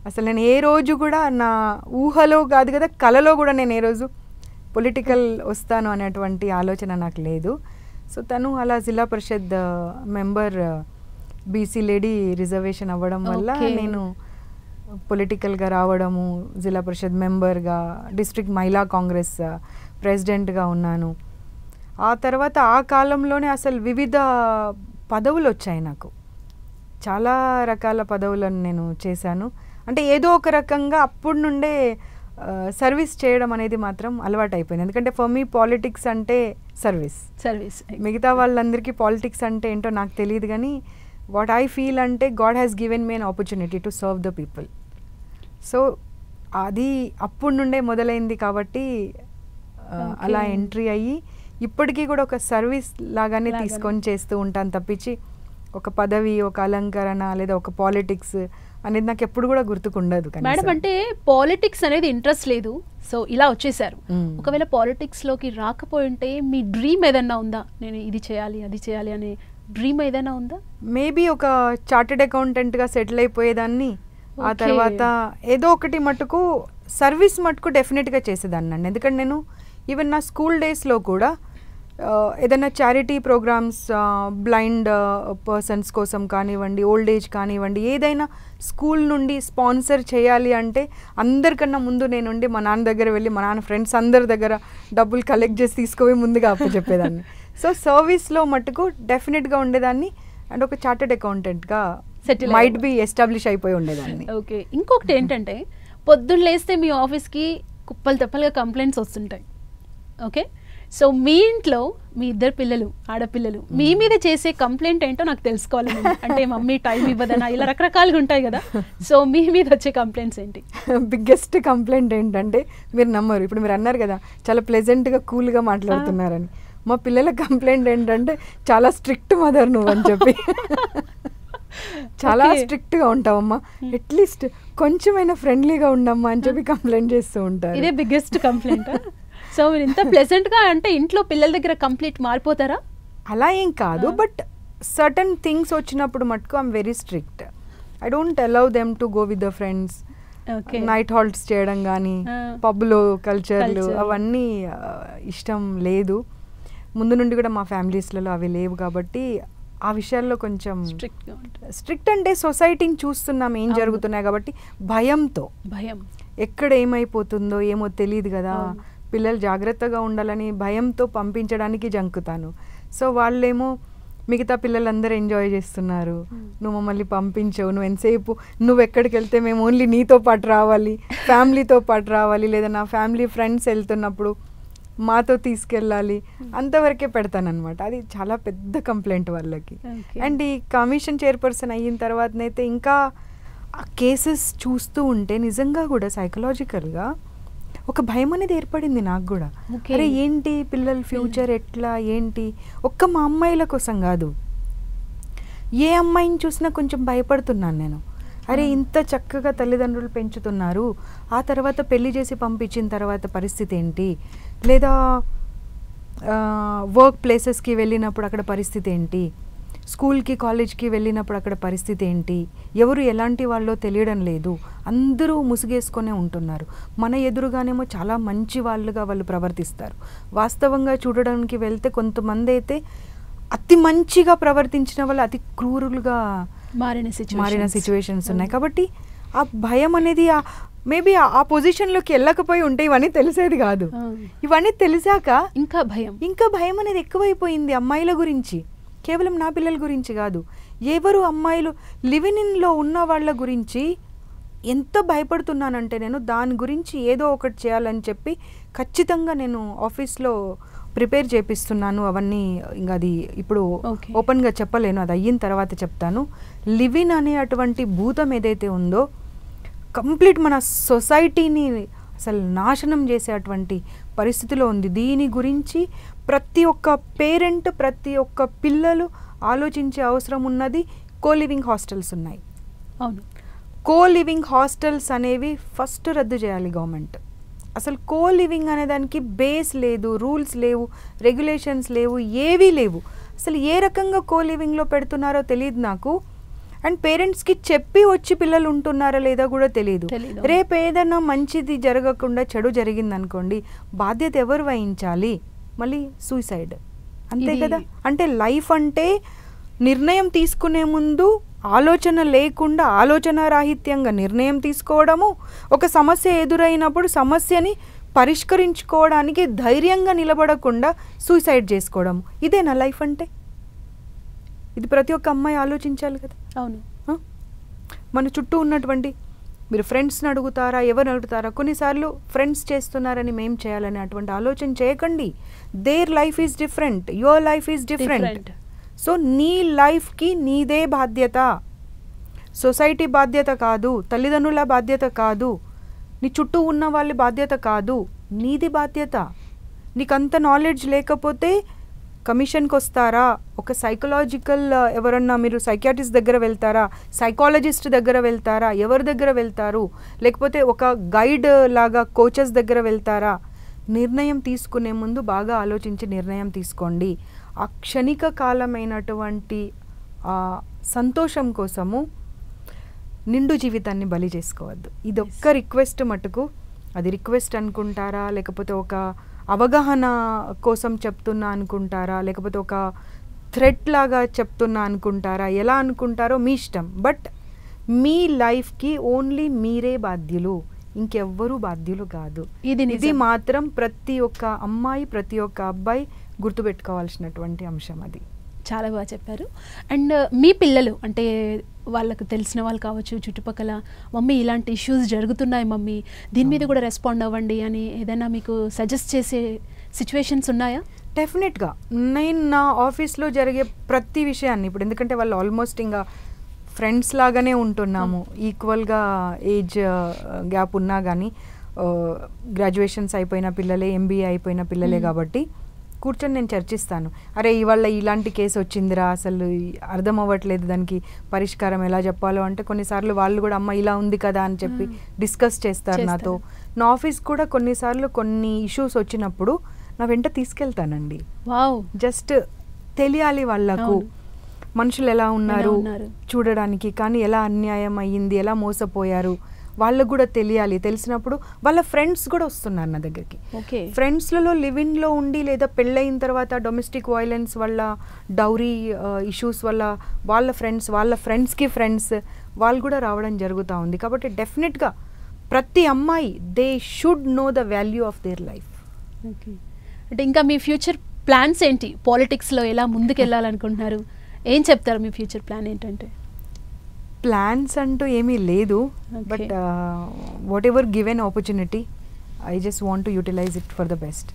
అసలు నేను ఏ రోజు కూడా నా ఊహలో కాదు కదా, కలలో కూడా నేను ఏ రోజు పొలిటికల్ వస్తాను అనేటువంటి ఆలోచన నాకు లేదు. సో తను అలా జిల్లా పరిషత్ మెంబర్ బీసీ లేడీ రిజర్వేషన్ అవ్వడం వల్ల నేను పొలిటికల్గా రావడము, జిల్లా పరిషత్ మెంబర్గా, డిస్ట్రిక్ట్ మహిళా కాంగ్రెస్ ప్రెసిడెంట్గా ఉన్నాను. ఆ తర్వాత ఆ కాలంలోనే అసలు వివిధ పదవులు వచ్చాయి నాకు. చాలా రకాల పదవులను నేను చేశాను. అంటే ఏదో ఒక రకంగా అప్పుడు నుండే సర్వీస్ చేయడం అనేది మాత్రం అలవాటు అయిపోయింది. ఎందుకంటే ఫర్ మీ పాలిటిక్స్ అంటే సర్వీస్. సర్వీస్. మిగతా వాళ్ళందరికీ పాలిటిక్స్ అంటే ఏంటో నాకు తెలియదు, కానీ వాట్ ఐ ఫీల్ అంటే God has given me an opportunity to serve the people. So అది అప్పుడు నుండే మొదలైంది కాబట్టి అలా ఎంట్రీ అయ్యి ఇప్పటికీ కూడా ఒక సర్వీస్ లాగానే తీసుకొని చేస్తూ ఉంటాను తప్పించి ఒక పదవి, ఒక అలంకరణ లేదా ఒక పాలిటిక్స్ అనేది నాకు ఎప్పుడు కూడా గుర్తుకుండదు. మేడం అంటే పాలిటిక్స్ అనేది ఇంట్రెస్ట్ లేదు, సో ఇలా వచ్చేసారు. ఒకవేళ పాలిటిక్స్ లోకి రాకపోయి ఉంటే మీ డ్రీమ్ ఏదన్నా ఉందా, నేను ఇది చేయాలి అది చేయాలి అనే డ్రీమ్ ఏదైనా ఉందా? మేబీ ఒక చార్టెడ్ అకౌంటెంట్గా సెటిల్ అయిపోయేదాన్ని. ఆ తర్వాత ఏదో ఒకటి మటుకు సర్వీస్ మటుకు డెఫినెట్గా చేసేదాన్ని అండి. ఎందుకంటే నేను ఈవెన్ నా స్కూల్ డేస్లో కూడా ఏదైనా చారిటీ ప్రోగ్రామ్స్ బ్లైండ్ పర్సన్స్ కోసం కానివ్వండి, ఓల్డ్ ఏజ్ కానివ్వండి, ఏదైనా స్కూల్ నుండి స్పాన్సర్ చేయాలి అంటే అందరికన్నా ముందు నేనుండి మా నాన్న దగ్గర వెళ్ళి మా నాన్న ఫ్రెండ్స్ అందరి దగ్గర డబ్బులు కలెక్ట్ చేసి తీసుకుపోయి ముందుగా అప్పచెప్పేదాన్ని. సో సర్వీస్లో మటుకు డెఫినెట్గా ఉండేదాన్ని అండ్ ఒక చార్టెడ్ అకౌంటెంట్గా సెటిల్ మైట్ బి ఎస్టాబ్లిష్ అయిపోయి ఉండేదాన్ని. ఓకే. ఇంకొకటి ఏంటంటే పొద్దున్న లేస్తే మీ ఆఫీస్కి కుప్పలు తెప్పలుగా కంప్లైంట్స్ వస్తుంటాయి. ఓకే, సో మీ ఇంట్లో మీ ఇద్దరు పిల్లలు ఆడపిల్లలు మీ మీద చేసే కంప్లైంట్ ఏంటో నాకు తెలుసుకోవాలి. అంటే మమ్మీ టైం ఇవ్వదనా, ఇలా రకరకాలుగా ఉంటాయి కదా. సో మీ మీద వచ్చే కంప్లైంట్స్ ఏంటి? బిగ్గెస్ట్ కంప్లైంట్ ఏంటంటే మీరు నమ్మరు, ఇప్పుడు మీరు అన్నారు కదా చాలా ప్లెజెంట్గా కూల్గా మాట్లాడుతున్నారని. మా పిల్లల కంప్లైంట్ ఏంటంటే చాలా స్ట్రిక్ట్ మదర్ నువ్వు అని చెప్పి. చాలా స్ట్రిక్ట్గా ఉంటావమ్మా, అట్లీస్ట్ కొంచెమైనా ఫ్రెండ్లీగా ఉండమ్మా అని చెప్పి కంప్లైంట్ చేస్తూ ఉంటారు. ఇదే బిగ్గెస్ట్ కంప్లైంట్. సో మీరు ఇంత ప్లెజెంట్గా అంటే ఇంట్లో పిల్లల దగ్గర కంప్లీట్ మారిపోతారా? అలా ఏం కాదు, బట్ సర్టన్ థింగ్స్ వచ్చినప్పుడు మటుకు I'm very strict. I don't allow them to go with the friends. Night halts చేయడం కానీ పబ్లో కల్చర్లు అవన్నీ ఇష్టం లేదు. ముందు నుండి కూడా మా ఫ్యామిలీస్లలో అవి లేవు కాబట్టి ఆ విషయాల్లో కొంచెం స్ట్రిక్ట్ అంటే సొసైటీని చూస్తున్నాం ఏం జరుగుతున్నాయి కాబట్టి భయం ఎక్కడ ఏమైపోతుందో ఏమో తెలియదు కదా, పిల్లలు జాగ్రత్తగా ఉండాలని భయంతో పంపించడానికి జంకుతాను. సో వాళ్ళేమో మిగతా పిల్లలందరూ ఎంజాయ్ చేస్తున్నారు, నువ్వు మమ్మల్ని పంపించవు, నువ్వు ఎంతసేపు నువ్వు ఎక్కడికి వెళ్తే మేము ఓన్లీ నీతో పాటు రావాలి, ఫ్యామిలీతో పాటు రావాలి, లేదా నా ఫ్యామిలీ ఫ్రెండ్స్ వెళ్తున్నప్పుడు మాతో తీసుకెళ్ళాలి, అంతవరకే పెడతానమాట. అది చాలా పెద్ద కంప్లైంట్ వాళ్ళకి. అండ్ ఈ కమిషన్ చైర్పర్సన్ అయిన తర్వాతనైతే ఇంకా ఆ కేసెస్ చూస్తూ ఉంటే నిజంగా కూడా సైకలాజికల్గా ఒక భయం అనేది ఏర్పడింది నాకు కూడా. అరే ఏంటి పిల్లల ఫ్యూచర్ ఎట్లా ఏంటి, ఒక్క మా అమ్మాయిల కోసం కాదు, ఏ అమ్మాయిని చూసినా కొంచెం భయపడుతున్నాను నేను. అరే ఇంత చక్కగా తల్లిదండ్రులు పెంచుతున్నారు, ఆ తర్వాత పెళ్లి చేసి పంపించిన తర్వాత పరిస్థితి ఏంటి, లేదా వర్క్ ప్లేసెస్కి వెళ్ళినప్పుడు అక్కడ పరిస్థితి ఏంటి, స్కూల్కి కాలేజ్కి వెళ్ళినప్పుడు అక్కడ పరిస్థితి ఏంటి, ఎవరు ఎలాంటి వాళ్ళో తెలియడం లేదు, అందరూ ముసుగేసుకొనే ఉంటున్నారు. మన ఎదురుగానేమో చాలా మంచి వాళ్ళుగా వాళ్ళు ప్రవర్తిస్తారు. వాస్తవంగా చూడడానికి వెళ్తే కొంతమంది అయితే అతి మంచిగా ప్రవర్తించిన వాళ్ళు అతి క్రూరులుగా మారిన సిచ్యువేషన్స్ ఉన్నాయి. కాబట్టి ఆ భయం అనేది మేబీ ఆ పొజిషన్లోకి వెళ్ళకపోయి ఉంటే ఇవన్నీ తెలిసేది కాదు. ఇవన్నీ తెలిసాక ఇంకా భయం అనేది ఎక్కువైపోయింది అమ్మాయిల గురించి. కేవలం నా పిల్లల గురించి కాదు, ఎవరు అమ్మాయిలు లివిన్ ఇన్లో ఉన్న వాళ్ళ గురించి ఎంత భయపడుతున్నానంటే నేను దాని గురించి ఏదో ఒకటి చేయాలని చెప్పి ఖచ్చితంగా నేను ఆఫీస్లో ప్రిపేర్ చేపిస్తున్నాను. అవన్నీ ఇంకా అది ఇప్పుడు ఓపెన్గా చెప్పలేను, అది అయిన తర్వాత చెప్తాను. లివిన్ అనే అటువంటి భూతం ఏదైతే ఉందో కంప్లీట్ మన సొసైటీని అసలు నాశనం చేసేటువంటి పరిస్థితిలో ఉంది. దీని గురించి ప్రతి ఒక్క పేరెంట్, ప్రతి ఒక్క పిల్లలు ఆలోచించే అవసరం ఉన్నది. కోలివింగ్ హాస్టల్స్ ఉన్నాయి. అవును, కోలివింగ్ హాస్టల్స్ అనేవి ఫస్ట్ రద్దు చేయాలి గవర్నమెంట్. అసలు కోలివింగ్ అనే దానికి బేస్ లేదు, రూల్స్ లేవు, రెగ్యులేషన్స్ లేవు, ఏవీ లేవు. అసలు ఏ రకంగా కోలివింగ్లో పెడుతున్నారో తెలియదు నాకు. అండ్ పేరెంట్స్కి చెప్పి వచ్చి పిల్లలు ఉంటున్నారా లేదా కూడా తెలియదు. రేపు ఏదైనా మంచిది జరగకుండా చెడు జరిగిందనుకోండి, బాధ్యత ఎవరు వహించాలి? మళ్ళీ సూసైడ్, అంతే కదా. అంటే లైఫ్ అంటే నిర్ణయం తీసుకునే ముందు ఆలోచన లేకుండా ఆలోచన రాహిత్యంగా నిర్ణయం తీసుకోవడము, ఒక సమస్య ఎదురైనప్పుడు సమస్యని పరిష్కరించుకోవడానికి ధైర్యంగా నిలబడకుండా సూసైడ్ చేసుకోవడం, ఇదేనా లైఫ్ అంటే? ఇది ప్రతి ఒక్క అమ్మాయి ఆలోచించాలి కదా. అవును, మన చుట్టూ ఉన్నటువంటి మీరు ఫ్రెండ్స్ని అడుగుతారా, ఎవరిని అడుగుతారా? కొన్నిసార్లు ఫ్రెండ్స్ చేస్తున్నారని మేం చేయాలని అటువంటి ఆలోచన చేయకండి. Their life is different, your life is different. So నీ లైఫ్కి నీదే బాధ్యత, సొసైటీ బాధ్యత కాదు, తల్లిదండ్రుల బాధ్యత కాదు, నీ చుట్టూ ఉన్న వాళ్ళ బాధ్యత కాదు, నీది బాధ్యత. నీకు అంత నాలెడ్జ్ లేకపోతే కమిషన్కి వస్తారా, ఒక సైకలాజికల్ ఎవరన్నా మీరు సైకియాట్రిస్ట్ దగ్గర వెళ్తారా, సైకాలజిస్ట్ దగ్గర వెళ్తారా, ఎవరి దగ్గర వెళ్తారు, లేకపోతే ఒక గైడ్ లాగా కోచెస్ దగ్గర వెళ్తారా? నిర్ణయం తీసుకునే ముందు బాగా ఆలోచించి నిర్ణయం తీసుకోండి. ఆ క్షణిక కాలమైనటువంటి సంతోషం కోసము నిండు జీవితాన్ని బలి చేసుకోవద్దు. ఇది ఒక్క రిక్వెస్ట్ మటుకు, అది రిక్వెస్ట్ అనుకుంటారా, లేకపోతే ఒక అవగాహన కోసం చెప్తున్నా అనుకుంటారా, లేకపోతే ఒక థ్రెట్ లాగా చెప్తున్నా అనుకుంటారా, ఎలా అనుకుంటారో మీ ఇష్టం. బట్ మీ లైఫ్కి ఓన్లీ మీరే బాధ్యులు, ఇంకెవ్వరూ బాధ్యులు కాదు. ఇది మాత్రం ప్రతి ఒక్క అమ్మాయి, ప్రతి ఒక్క అబ్బాయి గుర్తుపెట్టుకోవాల్సినటువంటి అంశం. అది చాలా బాగా చెప్పారు. అండ్ మీ పిల్లలు అంటే వాళ్ళకు తెలిసిన వాళ్ళు కావచ్చు, చుట్టుపక్కల మమ్మీ ఇలాంటి ఇష్యూస్ జరుగుతున్నాయి మమ్మీ, దీని మీద కూడా రెస్పాండ్ అవ్వండి అని ఏదైనా మీకు సజెస్ట్ చేసే సిచ్యువేషన్స్ ఉన్నాయా? డెఫినెట్గా నేను నా ఆఫీస్లో జరిగే ప్రతి విషయాన్ని, ఇప్పుడు ఎందుకంటే వాళ్ళు ఆల్మోస్ట్ ఇంకా ఫ్రెండ్స్ లాగానే ఉంటున్నాము, ఈక్వల్గా ఏజ్ గ్యాప్ ఉన్నా కానీ గ్రాడ్యుయేషన్స్ అయిపోయిన పిల్లలే, ఎంబీఏ అయిపోయిన పిల్లలే కాబట్టి కూర్చొని నేను చర్చిస్తాను. అరే ఇవాళ ఇలాంటి కేసు వచ్చిందిరా, అసలు అర్థం అవ్వట్లేదు, దానికి పరిష్కారం ఎలా చెప్పాలో అంటే కొన్నిసార్లు వాళ్ళు కూడా అమ్మ ఇలా ఉంది కదా అని చెప్పి డిస్కస్ చేస్తారు నాతో. నా ఆఫీస్ కూడా కొన్నిసార్లు కొన్ని ఇష్యూస్ వచ్చినప్పుడు నా వెంట తీసుకెళ్తానండి. జస్ట్ తెలియాలి వాళ్ళకు మనుషులు ఎలా ఉన్నారు చూడడానికి, కానీ ఎలా అన్యాయం అయ్యింది, ఎలా మోసపోయారు వాళ్ళకు కూడా తెలియాలి. తెలిసినప్పుడు వాళ్ళ ఫ్రెండ్స్ కూడా వస్తున్నారు నా దగ్గరికి. ఫ్రెండ్స్లలో లివిన్లో ఉండి లేదా పెళ్ళయిన తర్వాత డొమెస్టిక్ వైలెన్స్ వల్ల, డౌరీ ఇష్యూస్ వల్ల వాళ్ళ ఫ్రెండ్స్కి ఫ్రెండ్స్ వాళ్ళు కూడా రావడం జరుగుతూ ఉంది. కాబట్టి డెఫినెట్గా ప్రతి అమ్మాయి they should know the value of their life. అంటే ఇంకా మీ ఫ్యూచర్ ప్లాన్స్ ఏంటి? పాలిటిక్స్లో ఎలా ముందుకు వెళ్ళాలనుకుంటున్నారు? ఏం చెప్తారు మీ ఫ్యూచర్ ప్లాన్ ఏంటంటే? ప్లాన్స్ అంటూ ఏమీ లేదు, but whatever given opportunity I just want to utilise it for the best.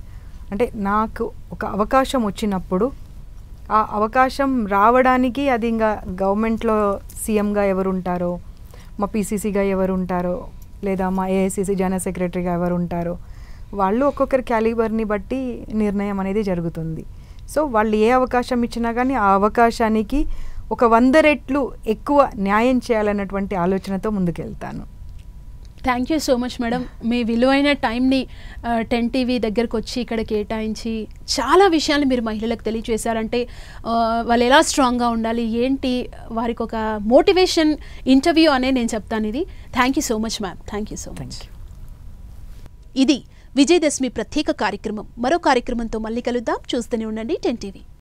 అంటే నాకు ఒక అవకాశం వచ్చినప్పుడు ఆ అవకాశం రావడానికి అది ఇంకా గవర్నమెంట్లో సీఎంగా ఎవరు ఉంటారో, మా పీసీసీగా ఎవరు ఉంటారో, లేదా మా ఏఐసీసీ జనరల్ సెక్రటరీగా ఎవరు ఉంటారో వాళ్ళు ఒక్కొక్కరి క్యాలిబర్ని బట్టి నిర్ణయం అనేది జరుగుతుంది. సో వాళ్ళు ఏ అవకాశం ఇచ్చినా కానీ ఆ అవకాశానికి ఒక 100 రెట్లు ఎక్కువ న్యాయం చేయాలన్నటువంటి ఆలోచనతో ముందుకెళ్తాను. Thank you so much madam. మీ విలువైన టైంని 10 టీవీ దగ్గరకు వచ్చి ఇక్కడ కేటాయించి చాలా విషయాలు మీరు మహిళలకు తెలియజేశారంటే వాళ్ళు ఎలా స్ట్రాంగ్గా ఉండాలి ఏంటి, వారికి ఒక మోటివేషన్ ఇంటర్వ్యూ అనే నేను చెప్తాను ఇది. Thank you so much ma'am. Thank you so much. ఇది విజయదశమి ప్రత్యేక కార్యక్రమం. మరో కార్యక్రమంతో మళ్ళీ కలుద్దాం. చూస్తూనే ఉండండి 10 టీవీ.